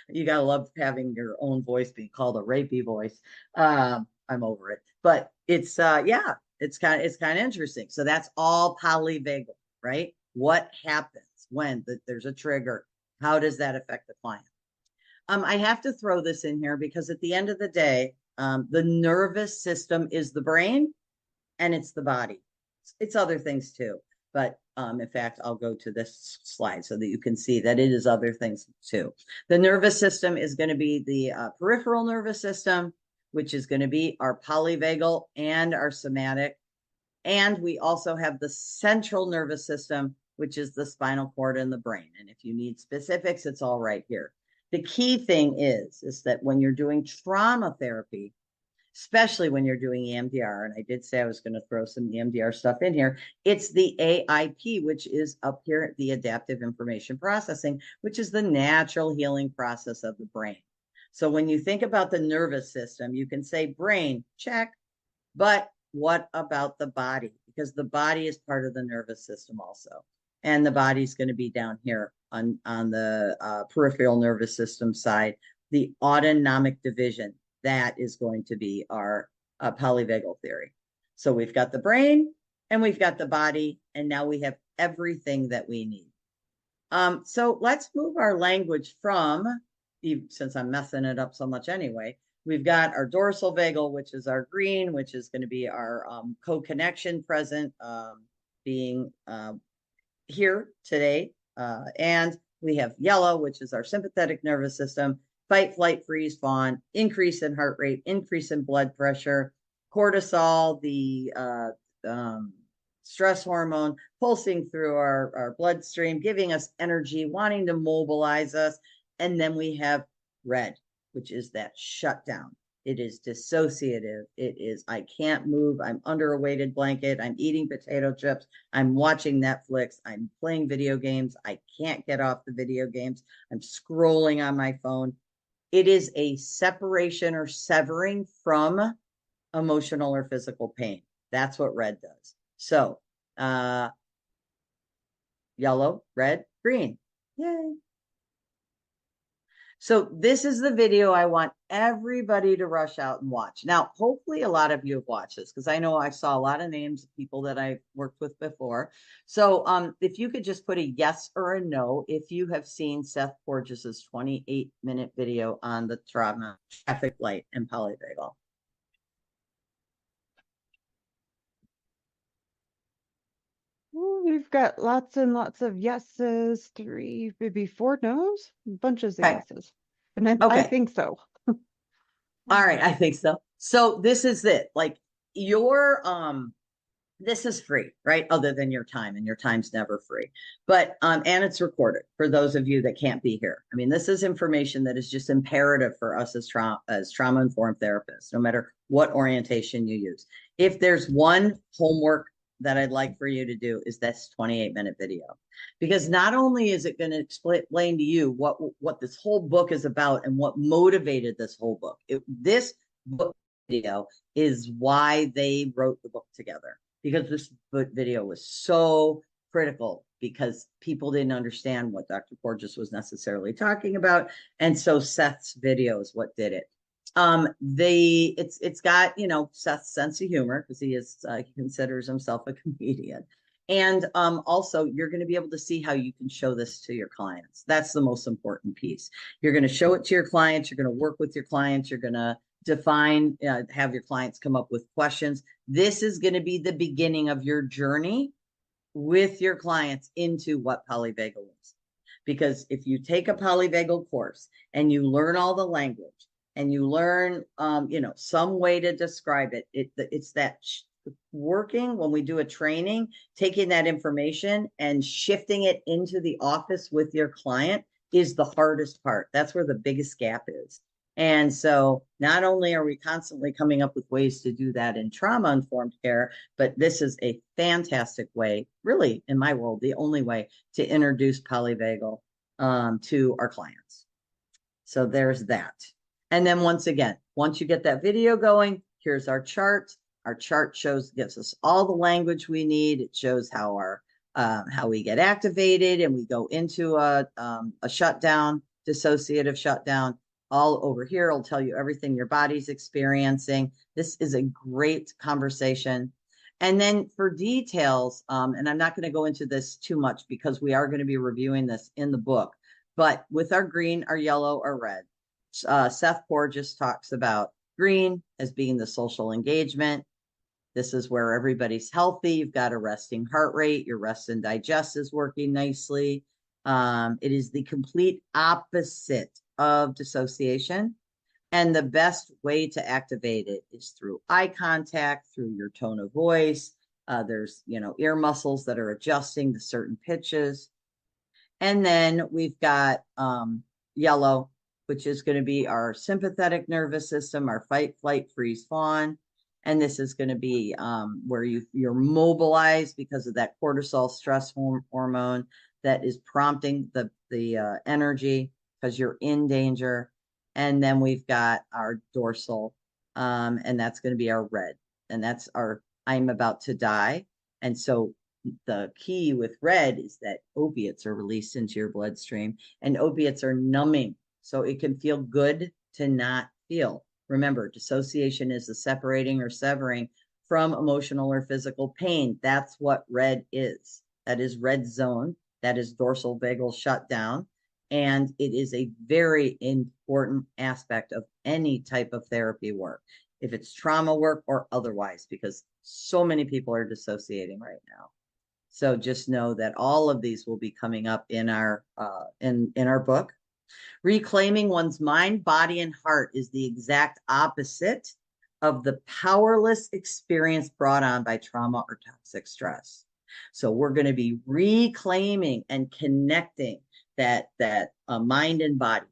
you gotta love having your own voice being called a rapey voice. I'm over it, but it's it's kind of interesting. So that's all polyvagal, right? What happens when there's a trigger? How does that affect the client? I have to throw this in here because at the end of the day, the nervous system is the brain and it's the body. It's other things too, but in fact, I'll go to this slide so that you can see that it is other things too. The nervous system is going to be the peripheral nervous system, which is going to be our polyvagal and our somatic. And we also have the central nervous system, which is the spinal cord and the brain. And if you need specifics, it's all right here. The key thing is that when you're doing trauma therapy, especially when you're doing EMDR, and I did say I was going to throw some EMDR stuff in here, it's the AIP, which is up here, the adaptive information processing, which is the natural healing process of the brain. So when you think about the nervous system, you can say brain, check, but what about the body? Because the body is part of the nervous system also. And the body's going to be down here on the peripheral nervous system side, the autonomic division. That is going to be our polyvagal theory. So we've got the brain and we've got the body, and now we have everything that we need. So let's move our language from, since I'm messing it up so much anyway, we've got our dorsal vagal, which is our green, which is going to be our co-connection present, being here today. And we have yellow, which is our sympathetic nervous system, fight, flight, freeze, fawn, increase in heart rate, increase in blood pressure, cortisol, the stress hormone pulsing through our bloodstream, giving us energy, wanting to mobilize us. And then we have red, which is that shutdown. It is dissociative. It is, I can't move. I'm under a weighted blanket. I'm eating potato chips. I'm watching Netflix. I'm playing video games. I can't get off the video games. I'm scrolling on my phone. It is a separation or severing from emotional or physical pain. That's what red does. So, yellow, red, green. Yay. So this is the video I want everybody to rush out and watch. Now, hopefully a lot of you have watched this because I know I saw a lot of names of people that I've worked with before. So if you could just put a yes or a no if you have seen Seth Porges' 28-minute video on the traffic light and polyvagal. We've got lots and lots of yeses, 3, maybe 4 no's, bunches of Okay. yeses. And I think so. All right, I think so. So this is it. Like your this is free, right? Other than your time, and your time's never free. But and it's recorded for those of you that can't be here. I mean, this is information that is just imperative for us as trauma informed therapists, no matter what orientation you use. If there's one homework that I'd like for you to do, is this 28-minute video, because not only is it going to explain to you what this whole book is about and what motivated this whole book. This book video is why they wrote the book together, because this video was so critical, because people didn't understand what Dr. Porges was necessarily talking about. And so Seth's video is what did it. It's got, Seth's sense of humor, because he considers himself a comedian. And also, you're going to be able to see how you can show this to your clients. That's the most important piece. You're going to show it to your clients. You're going to work with your clients. You're going to define, have your clients come up with questions. This is going to be the beginning of your journey with your clients into what polyvagal is. Because if you take a polyvagal course and you learn all the language and you learn, some way to describe it, it's that working when we do a training, taking that information and shifting it into the office with your client is the hardest part. That's where the biggest gap is. And so not only are we constantly coming up with ways to do that in trauma-informed care, but this is a fantastic way, really, in my world, the only way to introduce polyvagal to our clients. So there's that. And then once again, once you get that video going, here's our chart. Our chart gives us all the language we need. It shows how we get activated, and we go into a shutdown, dissociative shutdown. All over here, I'll tell you everything your body's experiencing. This is a great conversation. And then for details, and I'm not going to go into this too much because we are going to be reviewing this in the book, but with our green, our yellow, our red, Seth Porges talks about green as being the social engagement. This is where everybody's healthy. You've got a resting heart rate. Your rest and digest is working nicely. It is the complete opposite of dissociation. And the best way to activate it is through eye contact, through your tone of voice. There's, ear muscles that are adjusting to certain pitches. And then we've got yellow, which is going to be our sympathetic nervous system, our fight, flight, freeze, fawn. And this is going to be where you're mobilized because of that cortisol stress hormone that is prompting the energy, because you're in danger. And then we've got our dorsal, and that's going to be our red. And that's our I'm about to die. And so the key with red is that opiates are released into your bloodstream, and opiates are numbing. So it can feel good to not feel. Remember, dissociation is the separating or severing from emotional or physical pain. That's what red is. That is red zone. That is dorsal vagal shutdown. And it is a very important aspect of any type of therapy work, if it's trauma work or otherwise, because so many people are dissociating right now. So just know that all of these will be coming up in our in our book. Reclaiming one's mind, body, and heart is the exact opposite of the powerless experience brought on by trauma or toxic stress. So we're going to be reclaiming and connecting that mind and body,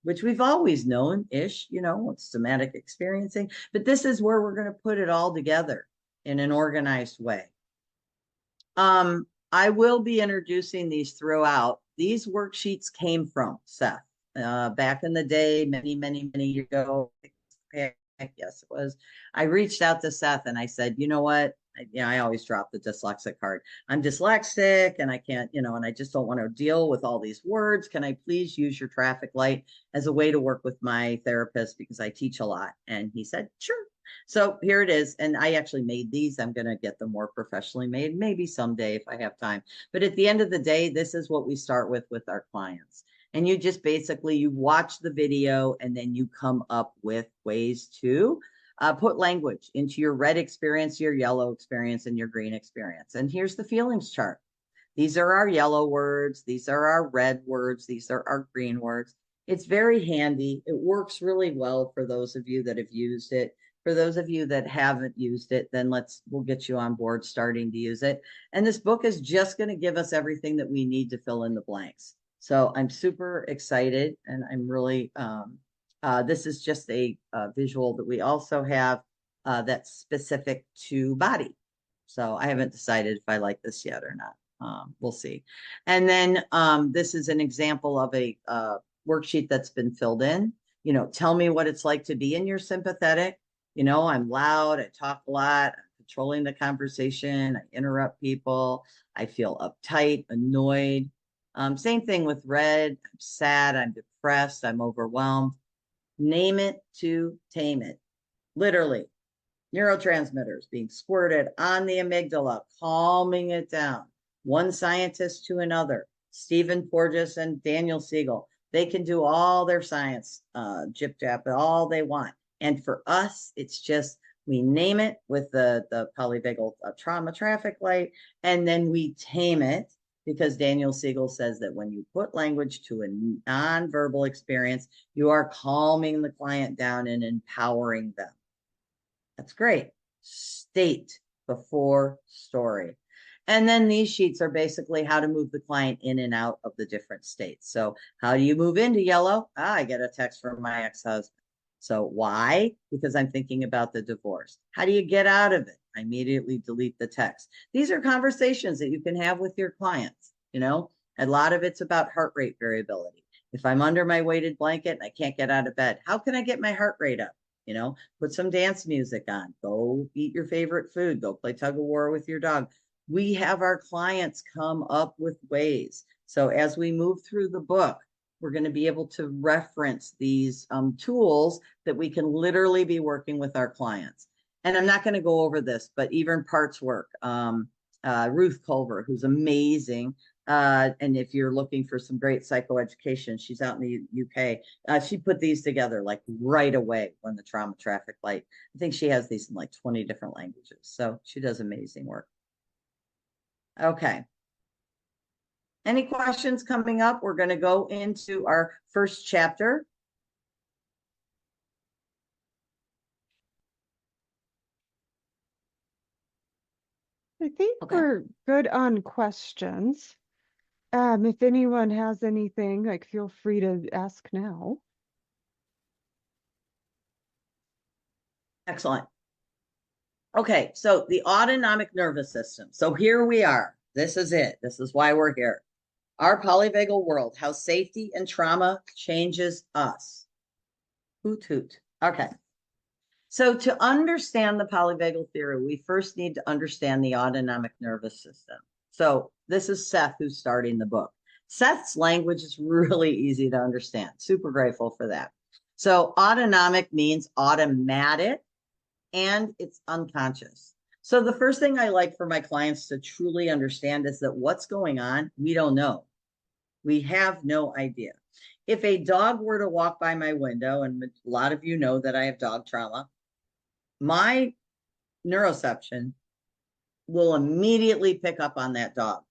which we've always known ish, it's somatic experiencing, but this is where we're going to put it all together in an organized way. I will be introducing these throughout. These worksheets came from Seth back in the day, many, many, many years ago. Yes, it was. I reached out to Seth and I said, you know what? I always drop the dyslexic card. I'm dyslexic and I can't, and I just don't want to deal with all these words. Can I please use your traffic light as a way to work with my therapist, because I teach a lot? And he said, sure. So here it is. And I actually made these. I'm going to get them more professionally made, maybe someday if I have time. But at the end of the day, this is what we start with our clients. And you just basically, you watch the video and then you come up with ways to put language into your red experience, your yellow experience, and your green experience. And here's the feelings chart. These are our yellow words. These are our red words. These are our green words. It's very handy. It works really well for those of you that have used it. For those of you that haven't used it, then we'll get you on board starting to use it. And this book is just going to give us everything that we need to fill in the blanks. So I'm super excited, and I'm really, this is just a visual that we also have that's specific to body. So I haven't decided if I like this yet or not. We'll see. And then this is an example of a worksheet that's been filled in. You know, tell me what it's like to be in your sympathetic. You know, I'm loud, I talk a lot, I'm controlling the conversation, I interrupt people, I feel uptight, annoyed. Same thing with red, I'm sad, I'm depressed, I'm overwhelmed. Name it to tame it. Literally, neurotransmitters being squirted on the amygdala, calming it down. One scientist to another, Stephen Porges and Daniel Siegel, they can do all their science, jip jap, all they want. And for us, it's just we name it with the polyvagal trauma traffic light, and then we tame it, because Daniel Siegel says that when you put language to a nonverbal experience, you are calming the client down and empowering them. That's great. State before story. And then these sheets are basically how to move the client in and out of the different states. So how do you move into yellow? I get a text from my ex-husband. So why? Because I'm thinking about the divorce. How do you get out of it? I immediately delete the text. These are conversations that you can have with your clients. You know, a lot of it's about heart rate variability. If I'm under my weighted blanket and I can't get out of bed, how can I get my heart rate up? You know, put some dance music on, go eat your favorite food, go play tug of war with your dog. We have our clients come up with ways. So as we move through the book, we're going to be able to reference these tools that we can literally be working with our clients. And I'm not going to go over this, but even parts work. Ruth Culver, who's amazing. And if you're looking for some great psychoeducation, she's out in the UK. She put these together like right away when the trauma traffic light. I think she has these in like 20 different languages. So she does amazing work. Okay. Any questions coming up? We're going to go into our first chapter. I think we're good on questions. If anyone has anything, like, feel free to ask now. Excellent. Okay, so the autonomic nervous system. So here we are. This is it. This is why we're here. Our polyvagal world, how safety and trauma changes us. Hoot hoot. Okay. So to understand the polyvagal theory, we first need to understand the autonomic nervous system. So this is Seth who's starting the book. Seth's language is really easy to understand. Super grateful for that. So autonomic means automatic, and it's unconscious. So the first thing I like for my clients to truly understand is that what's going on, we don't know. We have no idea. If a dog were to walk by my window, and a lot of you know that I have dog trauma, my neuroception will immediately pick up on that dog.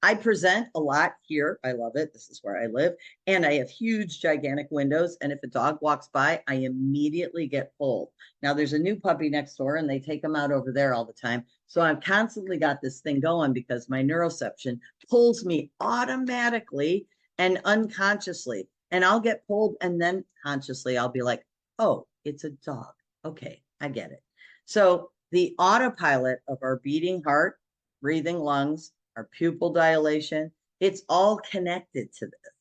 I present a lot here. I love it. This is where I live. And I have huge, gigantic windows. And if a dog walks by, I immediately get pulled. Now, there's a new puppy next door, and they take them out over there all the time. So I've constantly got this thing going because my neuroception pulls me automatically and unconsciously. And I'll get pulled, and then consciously I'll be like, oh, it's a dog. Okay, I get it. So the autopilot of our beating heart, breathing lungs, our pupil dilation, it's all connected to this.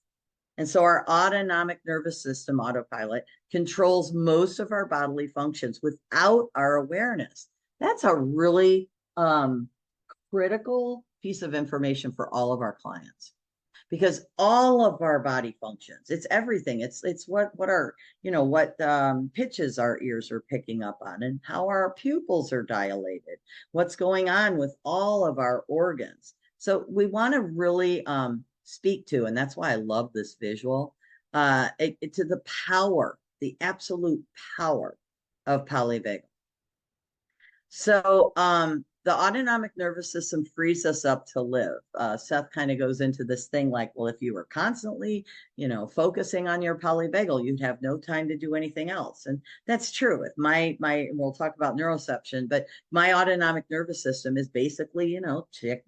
And so our autonomic nervous system autopilot controls most of our bodily functions without our awareness. That's a really critical piece of information for all of our clients, because all of our body functions, it's everything. It's what our, what pitches our ears are picking up on, and how our pupils are dilated, what's going on with all of our organs. So we want to really speak to, and that's why I love this visual, to the power, the absolute power of polyvagal. So the the autonomic nervous system frees us up to live. Seth kind of goes into this thing like, well, if you were constantly, focusing on your polyvagal, you'd have no time to do anything else. And that's true. If we'll talk about neuroception, but my autonomic nervous system is basically,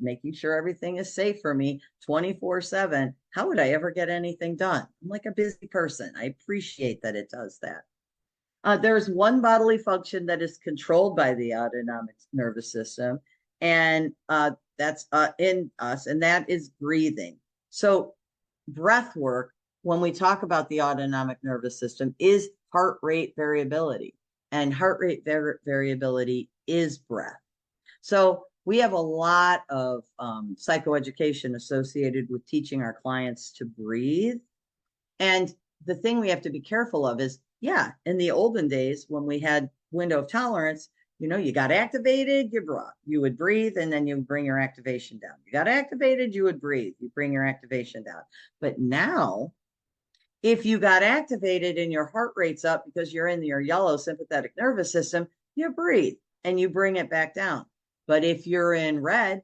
making sure everything is safe for me 24/7. How would I ever get anything done? I'm like a busy person. I appreciate that it does that. There's one bodily function that is controlled by the autonomic nervous system, and that's in us, and that is breathing. So, breath work, when we talk about the autonomic nervous system, is heart rate variability, and heart rate variability is breath. So, we have a lot of psychoeducation associated with teaching our clients to breathe. And the thing we have to be careful of is, yeah, in the olden days when we had window of tolerance, you got activated, you would breathe, and then you bring your activation down. You got activated, you would breathe, you bring your activation down. But now, if you got activated and your heart rate's up because you're in your yellow sympathetic nervous system, you breathe and you bring it back down. But if you're in red,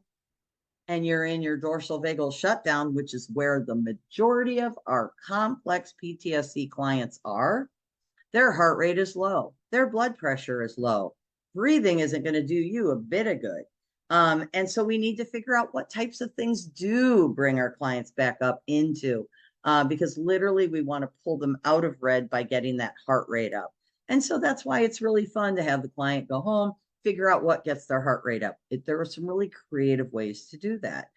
and you're in your dorsal vagal shutdown, which is where the majority of our complex PTSD clients are, their heart rate is low. Their blood pressure is low. Breathing isn't going to do you a bit of good. And so we need to figure out what types of things do bring our clients back up into, because literally we want to pull them out of red by getting that heart rate up. And so that's why it's really fun to have the client go home, figure out what gets their heart rate up. There are some really creative ways to do that.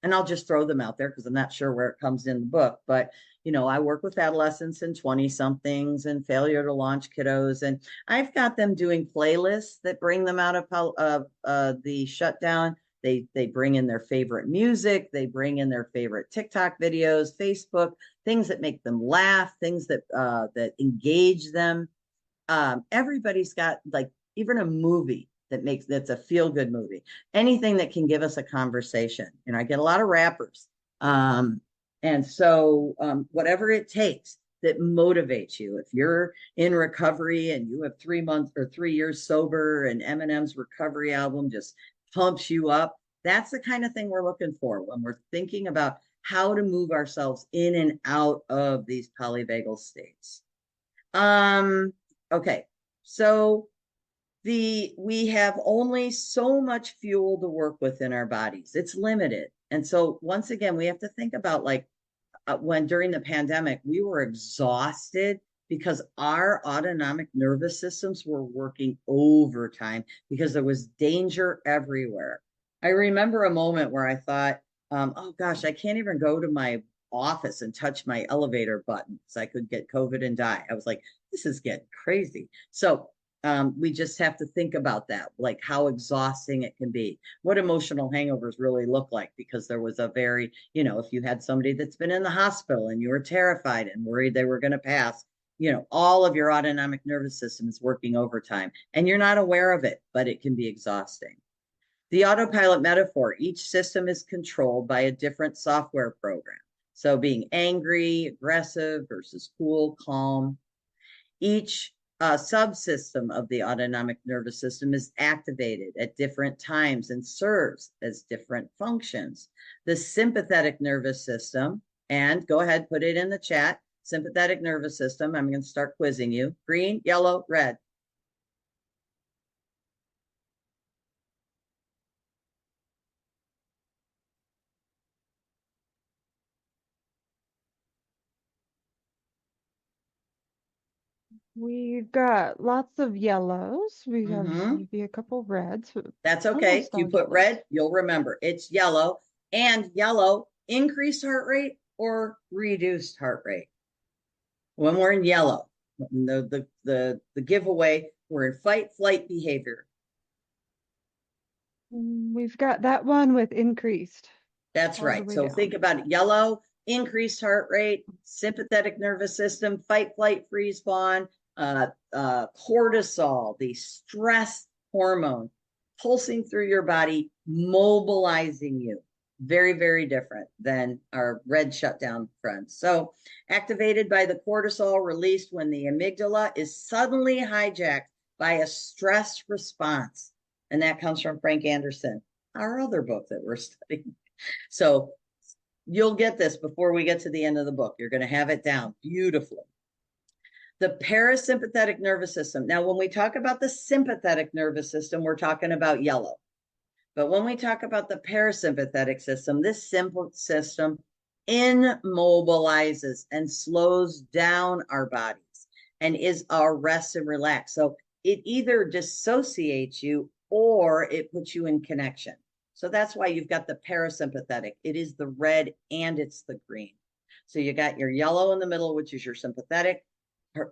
And I'll just throw them out there because I'm not sure where it comes in the book, but I work with adolescents and 20 somethings and failure to launch kiddos. And I've got them doing playlists that bring them out of the shutdown. They bring in their favorite music. They bring in their favorite TikTok videos, Facebook, things that make them laugh, things that engage them. Everybody's got even a movie that's a feel-good movie, anything that can give us a conversation. I get a lot of rappers. And so whatever it takes that motivates you, if you're in recovery and you have 3 months or 3 years sober and Eminem's recovery album just pumps you up, that's the kind of thing we're looking for when we're thinking about how to move ourselves in and out of these polyvagal states. Okay, so we have only so much fuel to work with in our bodies. It's limited. And so once again, we have to think about when during the pandemic, we were exhausted because our autonomic nervous systems were working overtime because there was danger everywhere. I remember a moment where I thought, oh gosh, I can't even go to my office and touch my elevator button because I could get COVID and die. I was like, this is getting crazy. So we just have to think about that, like how exhausting it can be, what emotional hangovers really look like, because there was a very, if you had somebody that's been in the hospital and you were terrified and worried they were going to pass, all of your autonomic nervous system is working overtime and you're not aware of it, but it can be exhausting. The autopilot metaphor, each system is controlled by a different software program. So being angry, aggressive versus cool, calm. Each subsystem of the autonomic nervous system is activated at different times and serves as different functions. The sympathetic nervous system, and go ahead, put it in the chat, sympathetic nervous system, I'm going to start quizzing you, green, yellow, red. We've got lots of yellows. We have Mhm. maybe a couple reds. That's okay. If Almost you all put yellows. red, you'll remember it's yellow, and yellow increased heart rate or reduced heart rate. When we're in yellow, the giveaway, we're in fight flight behavior. We've got that one with increased. That's all the right. way So down. think about it. Yellow, increased heart rate, sympathetic nervous system, fight, flight, freeze, fawn, cortisol, the stress hormone pulsing through your body, mobilizing you. Very, very different than our red shutdown friends. So activated by the cortisol released when the amygdala is suddenly hijacked by a stress response. And that comes from Frank Anderson, our other book that we're studying. So you'll get this before we get to the end of the book. You're going to have it down beautifully. The parasympathetic nervous system. Now, when we talk about the sympathetic nervous system, we're talking about yellow. But when we talk about the parasympathetic system, this simple system immobilizes and slows down our bodies and is our rest and relax. So it either dissociates you or it puts you in connection. So that's why you've got the parasympathetic. It is the red and it's the green. So you got your yellow in the middle, which is your sympathetic,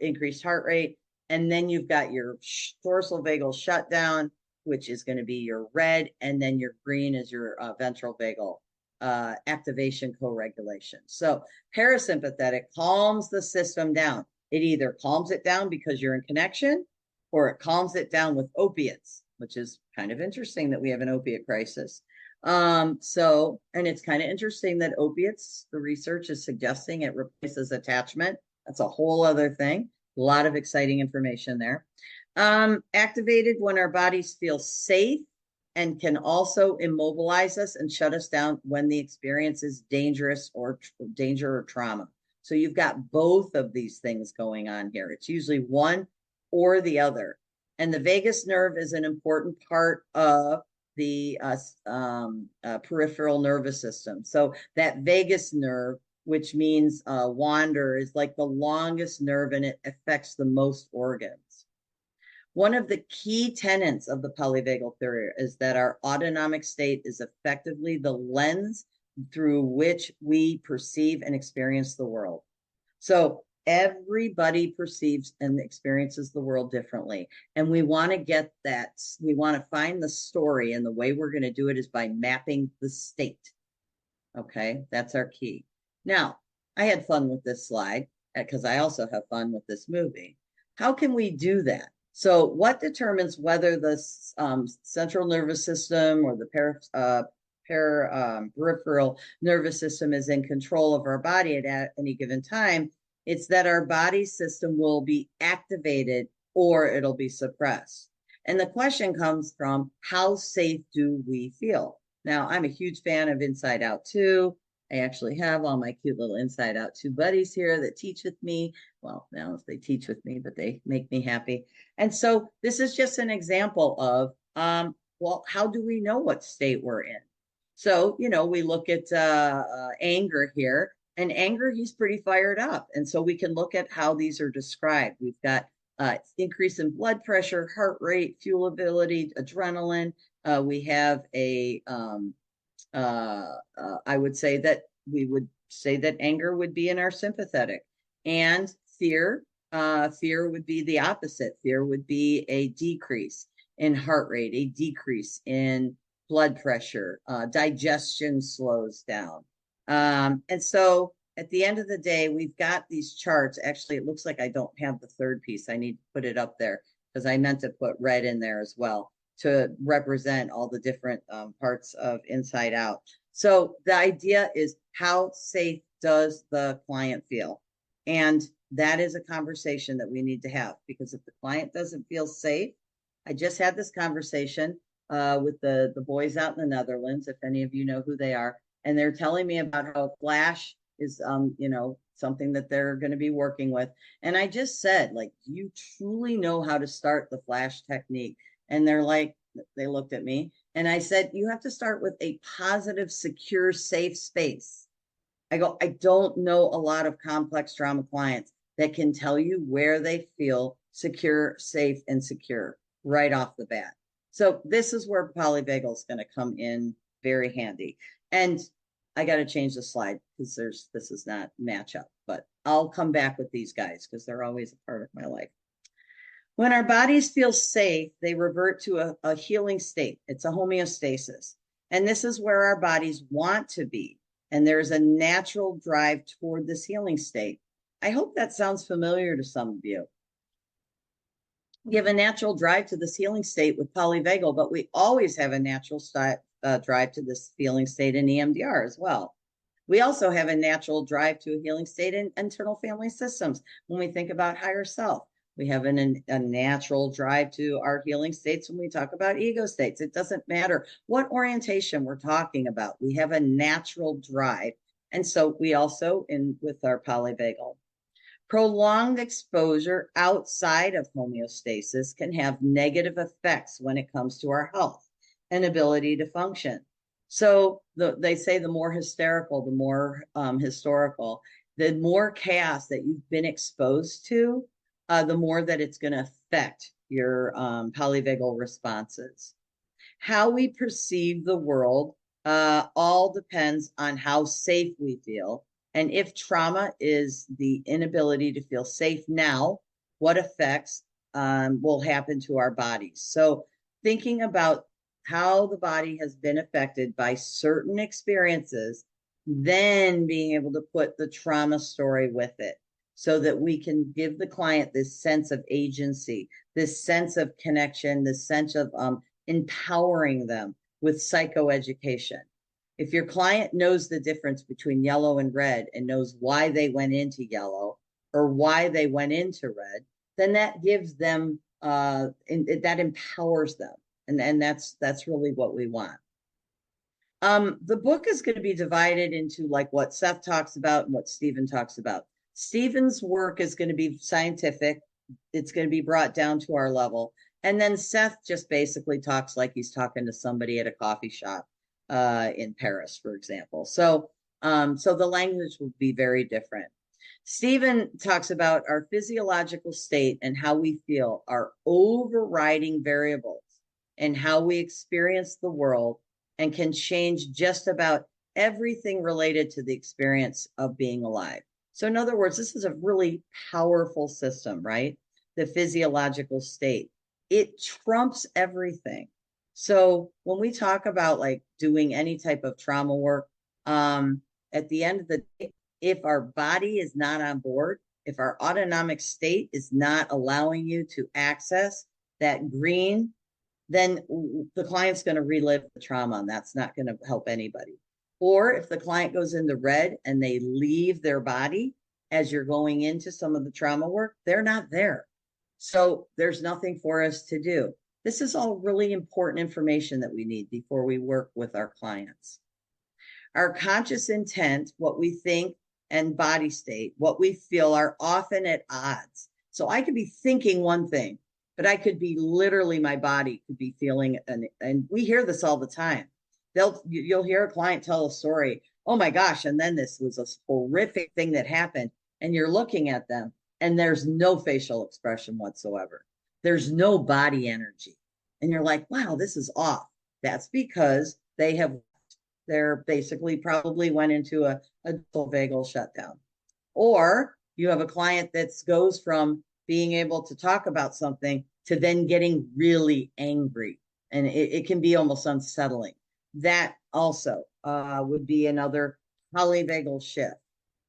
increased heart rate. And then you've got your dorsal vagal shutdown, which is going to be your red. And then your green is your ventral vagal activation co-regulation. So parasympathetic calms the system down. It either calms it down because you're in connection, or it calms it down with opiates, which is kind of interesting that we have an opiate crisis. And it's kind of interesting that opiates, the research is suggesting it replaces attachment. That's a whole other thing. A lot of exciting information there. Activated when our bodies feel safe, and can also immobilize us and shut us down when the experience is dangerous or danger or trauma. So you've got both of these things going on here. It's usually one or the other. And the vagus nerve is an important part of the peripheral nervous system. So that vagus nerve, which means wander, is like the longest nerve and it affects the most organs. One of the key tenets of the polyvagal theory is that our autonomic state is effectively the lens through which we perceive and experience the world. So everybody perceives and experiences the world differently. And we want to get that. We want to find the story. And the way we're going to do it is by mapping the state. Okay, that's our key. Now, I had fun with this slide because I also have fun with this movie. How can we do that? So what determines whether the central nervous system or the peripheral nervous system is in control of our body at any given time? It's that our body system will be activated or it'll be suppressed. And the question comes from, how safe do we feel? Now, I'm a huge fan of Inside Out 2. I actually have all my cute little Inside Out 2 buddies here that teach with me. Well, now they teach with me, but they make me happy. And so this is just an example of, well, how do we know what state we're in? So, we look at anger here, and anger, he's pretty fired up. And so we can look at how these are described. We've got increase in blood pressure, heart rate, fuelability, adrenaline. We have I would say that we would say that anger would be in our sympathetic, and fear would be the opposite. Fear would be a decrease in heart rate, a decrease in blood pressure, digestion slows down. And so at the end of the day, we've got these charts. Actually, it looks like I don't have the third piece. I need to put it up there because I meant to put red in there as well to represent all the different parts of Inside Out. So the idea is, how safe does the client feel? And that is a conversation that we need to have, because if the client doesn't feel safe, I just had this conversation with the boys out in the Netherlands, if any of you know who they are, and they're telling me about how Flash is, something that they're going to be working with. And I just said, like, do you truly know how to start the Flash technique? And they're like, they looked at me and I said, you have to start with a positive, secure, safe space. I go, I don't know a lot of complex trauma clients that can tell you where they feel secure, safe, and secure right off the bat. So this is where polyvagal is going to come in very handy. And I got to change the slide because this is not match up, but I'll come back with these guys because they're always a part of my life. When our bodies feel safe, they revert to a healing state. It's a homeostasis. And this is where our bodies want to be. And there's a natural drive toward this healing state. I hope that sounds familiar to some of you. We have a natural drive to this healing state with polyvagal, but we always have a natural drive to this healing state in EMDR as well. We also have a natural drive to a healing state in internal family systems when we think about higher self. We have a natural drive to our healing states when we talk about ego states. It doesn't matter what orientation we're talking about. We have a natural drive. And so we also, with our polyvagal, prolonged exposure outside of homeostasis can have negative effects when it comes to our health and ability to function. So they say the more hysterical, the more historical, the more chaos that you've been exposed to, the more that it's going to affect your polyvagal responses. How we perceive the world all depends on how safe we feel. And if trauma is the inability to feel safe now, what effects will happen to our bodies? So thinking about how the body has been affected by certain experiences, then being able to put the trauma story with it so that we can give the client this sense of agency, this sense of connection, this sense of empowering them with psychoeducation. If your client knows the difference between yellow and red and knows why they went into yellow or why they went into red, then that gives them, that empowers them. And that's really what we want. The book is going to be divided into like what Seth talks about and what Stephen talks about. Stephen's work is going to be scientific. It's going to be brought down to our level. And then Seth just basically talks like he's talking to somebody at a coffee shop in Paris, for example. So the language will be very different. Stephen talks about our physiological state and how we feel are overriding variables and how we experience the world and can change just about everything related to the experience of being alive. So in other words, this is a really powerful system, right? The physiological state. It trumps everything. So when we talk about like doing any type of trauma work, at the end of the day, if our body is not on board, if our autonomic state is not allowing you to access that green, then the client's going to relive the trauma, and that's not going to help anybody. Or if the client goes into red and they leave their body as you're going into some of the trauma work, they're not there. So there's nothing for us to do. This is all really important information that we need before we work with our clients. Our conscious intent, what we think, and body state, what we feel, are often at odds. So I could be thinking one thing, but I could be literally, my body could be feeling, and we hear this all the time. You'll hear a client tell a story. Oh my gosh, and then this was a horrific thing that happened, and you're looking at them, and there's no facial expression whatsoever. There's no body energy, and you're like, wow, this is off. That's because they're basically probably went into a vagal shutdown. Or you have a client that goes from being able to talk about something to then getting really angry. And it can be almost unsettling. That also would be another polyvagal shift.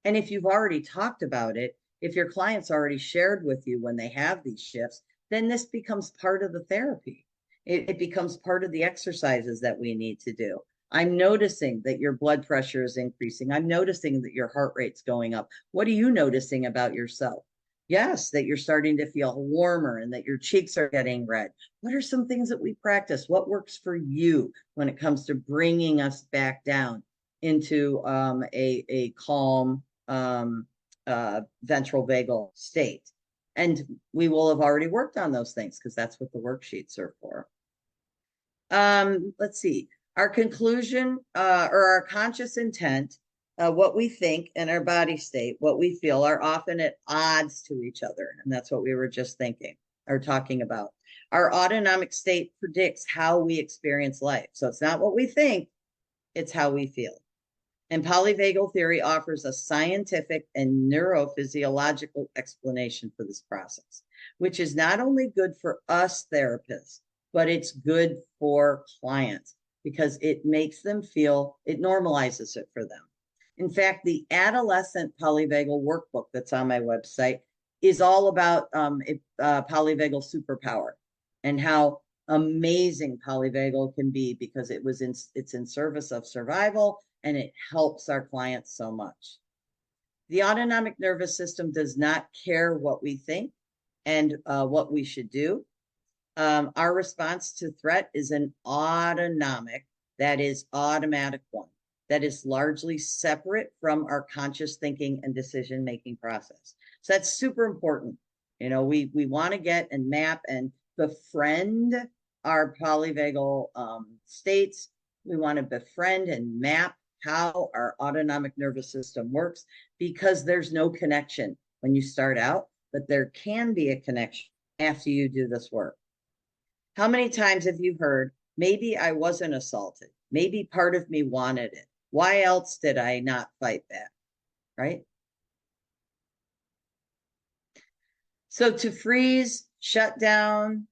And if you've already talked about it, if your client's already shared with you when they have these shifts, then this becomes part of the therapy. It becomes part of the exercises that we need to do. I'm noticing that your blood pressure is increasing. I'm noticing that your heart rate's going up. What are you noticing about yourself? Yes, that you're starting to feel warmer and that your cheeks are getting red. What are some things that we practice? What works for you when it comes to bringing us back down into a calm ventral vagal state? And we will have already worked on those things because that's what the worksheets are for. Let's see. Our conclusion or our conscious intent, what we think, and our body state, what we feel, are often at odds to each other. And that's what we were just thinking or talking about. Our autonomic state predicts how we experience life. So it's not what we think, it's how we feel. And polyvagal theory offers a scientific and neurophysiological explanation for this process, which is not only good for us therapists, but it's good for clients, because it makes them feel, it normalizes it for them. In fact, the adolescent polyvagal workbook that's on my website is all about polyvagal superpower and how amazing polyvagal can be, because it's in service of survival and it helps our clients so much. The autonomic nervous system does not care what we think. and what we should do. Our response to threat is an autonomic, that is automatic one, that is largely separate from our conscious thinking and decision-making process. So that's super important. You know, we want to get and map and befriend our polyvagal states. We want to befriend and map how our autonomic nervous system works, because there's no connection when you start out, but there can be a connection after you do this work. How many times have you heard, maybe I wasn't assaulted, maybe part of me wanted it, why else did I not fight back, right? So to freeze, shut down,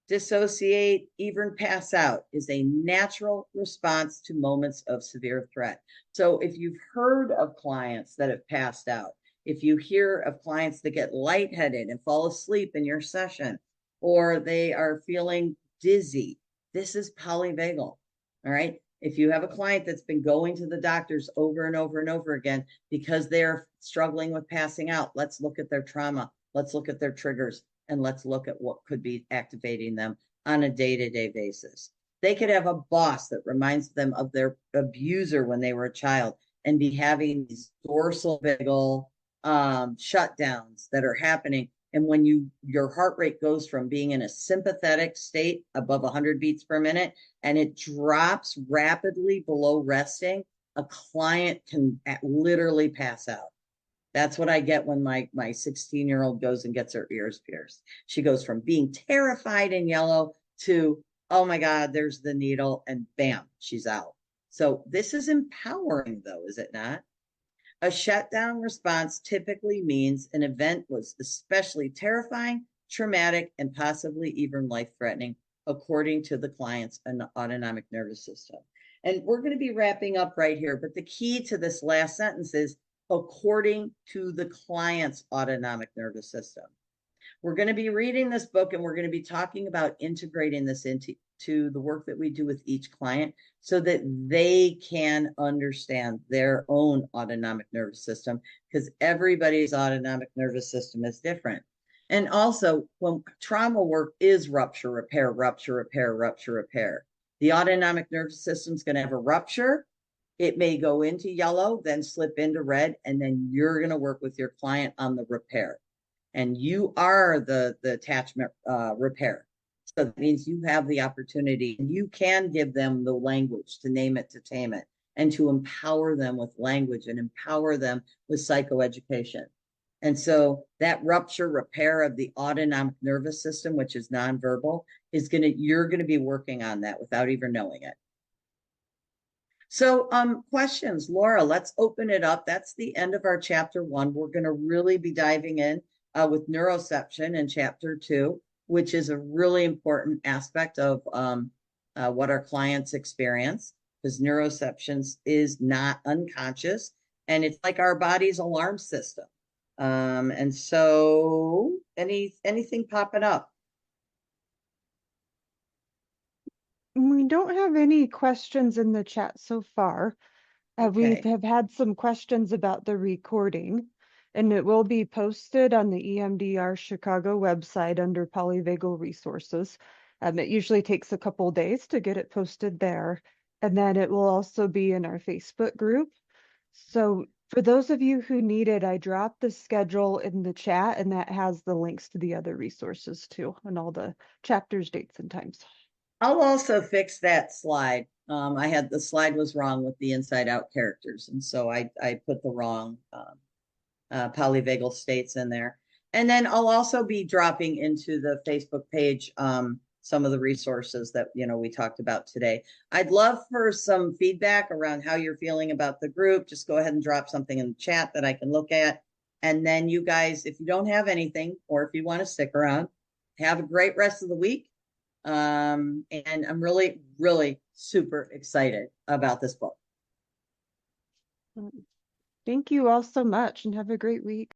dissociate, even pass out is a natural response to moments of severe threat. So if you've heard of clients that have passed out, if you hear of clients that get lightheaded and fall asleep in your session, or they are feeling dizzy, this is polyvagal, all right? If you have a client that's been going to the doctors over and over and over again because they're struggling with passing out, let's look at their trauma, let's look at their triggers, and let's look at what could be activating them on a day-to-day basis. They could have a boss that reminds them of their abuser when they were a child and be having these dorsal vagal shutdowns that are happening. And when your heart rate goes from being in a sympathetic state above 100 beats per minute and it drops rapidly below resting, a client can literally pass out. That's what I get when my 16-year-old goes and gets her ears pierced. She goes from being terrified in yellow to, oh my God, there's the needle, and bam, she's out. So this is empowering, though, is it not? A shutdown response typically means an event was especially terrifying, traumatic, and possibly even life-threatening, according to the client's autonomic nervous system. And we're going to be wrapping up right here, but the key to this last sentence is according to the client's autonomic nervous system. We're going to be reading this book, and we're going to be talking about integrating this into the work that we do with each client so that they can understand their own autonomic nervous system, because everybody's autonomic nervous system is different. And also, when trauma work is rupture, repair, rupture, repair, rupture, repair. The autonomic nervous system is going to have a rupture. It may go into yellow, then slip into red, and then you're going to work with your client on the repair. And you are the attachment repair. So that means you have the opportunity, and you can give them the language to name it, to tame it, and to empower them with language and empower them with psychoeducation. And so that rupture repair of the autonomic nervous system, which is nonverbal, you're going to be working on that without even knowing it. So questions, Laura, let's open it up. That's the end of our chapter 1. We're going to really be diving in with neuroception in chapter 2, which is a really important aspect of what our clients experience, because neuroception is not unconscious, and it's like our body's alarm system. And so anything popping up? We don't have any questions in the chat so far. We Okay. have had some questions about the recording, and it will be posted on the EMDR Chicago website under Polyvagal Resources. It usually takes a couple days to get it posted there, and then it will also be in our Facebook group. So for those of you who need it, I dropped the schedule in the chat, and that has the links to the other resources too, and all the chapters, dates, and times. I'll also fix that slide. The slide was wrong with the inside out characters. And so I put the wrong polyvagal states in there. And then I'll also be dropping into the Facebook page some of the resources that, we talked about today. I'd love for some feedback around how you're feeling about the group. Just go ahead and drop something in the chat that I can look at. And then you guys, if you don't have anything, or if you want to stick around, have a great rest of the week. And I'm really, really super excited about this book. Thank you all so much, and have a great week.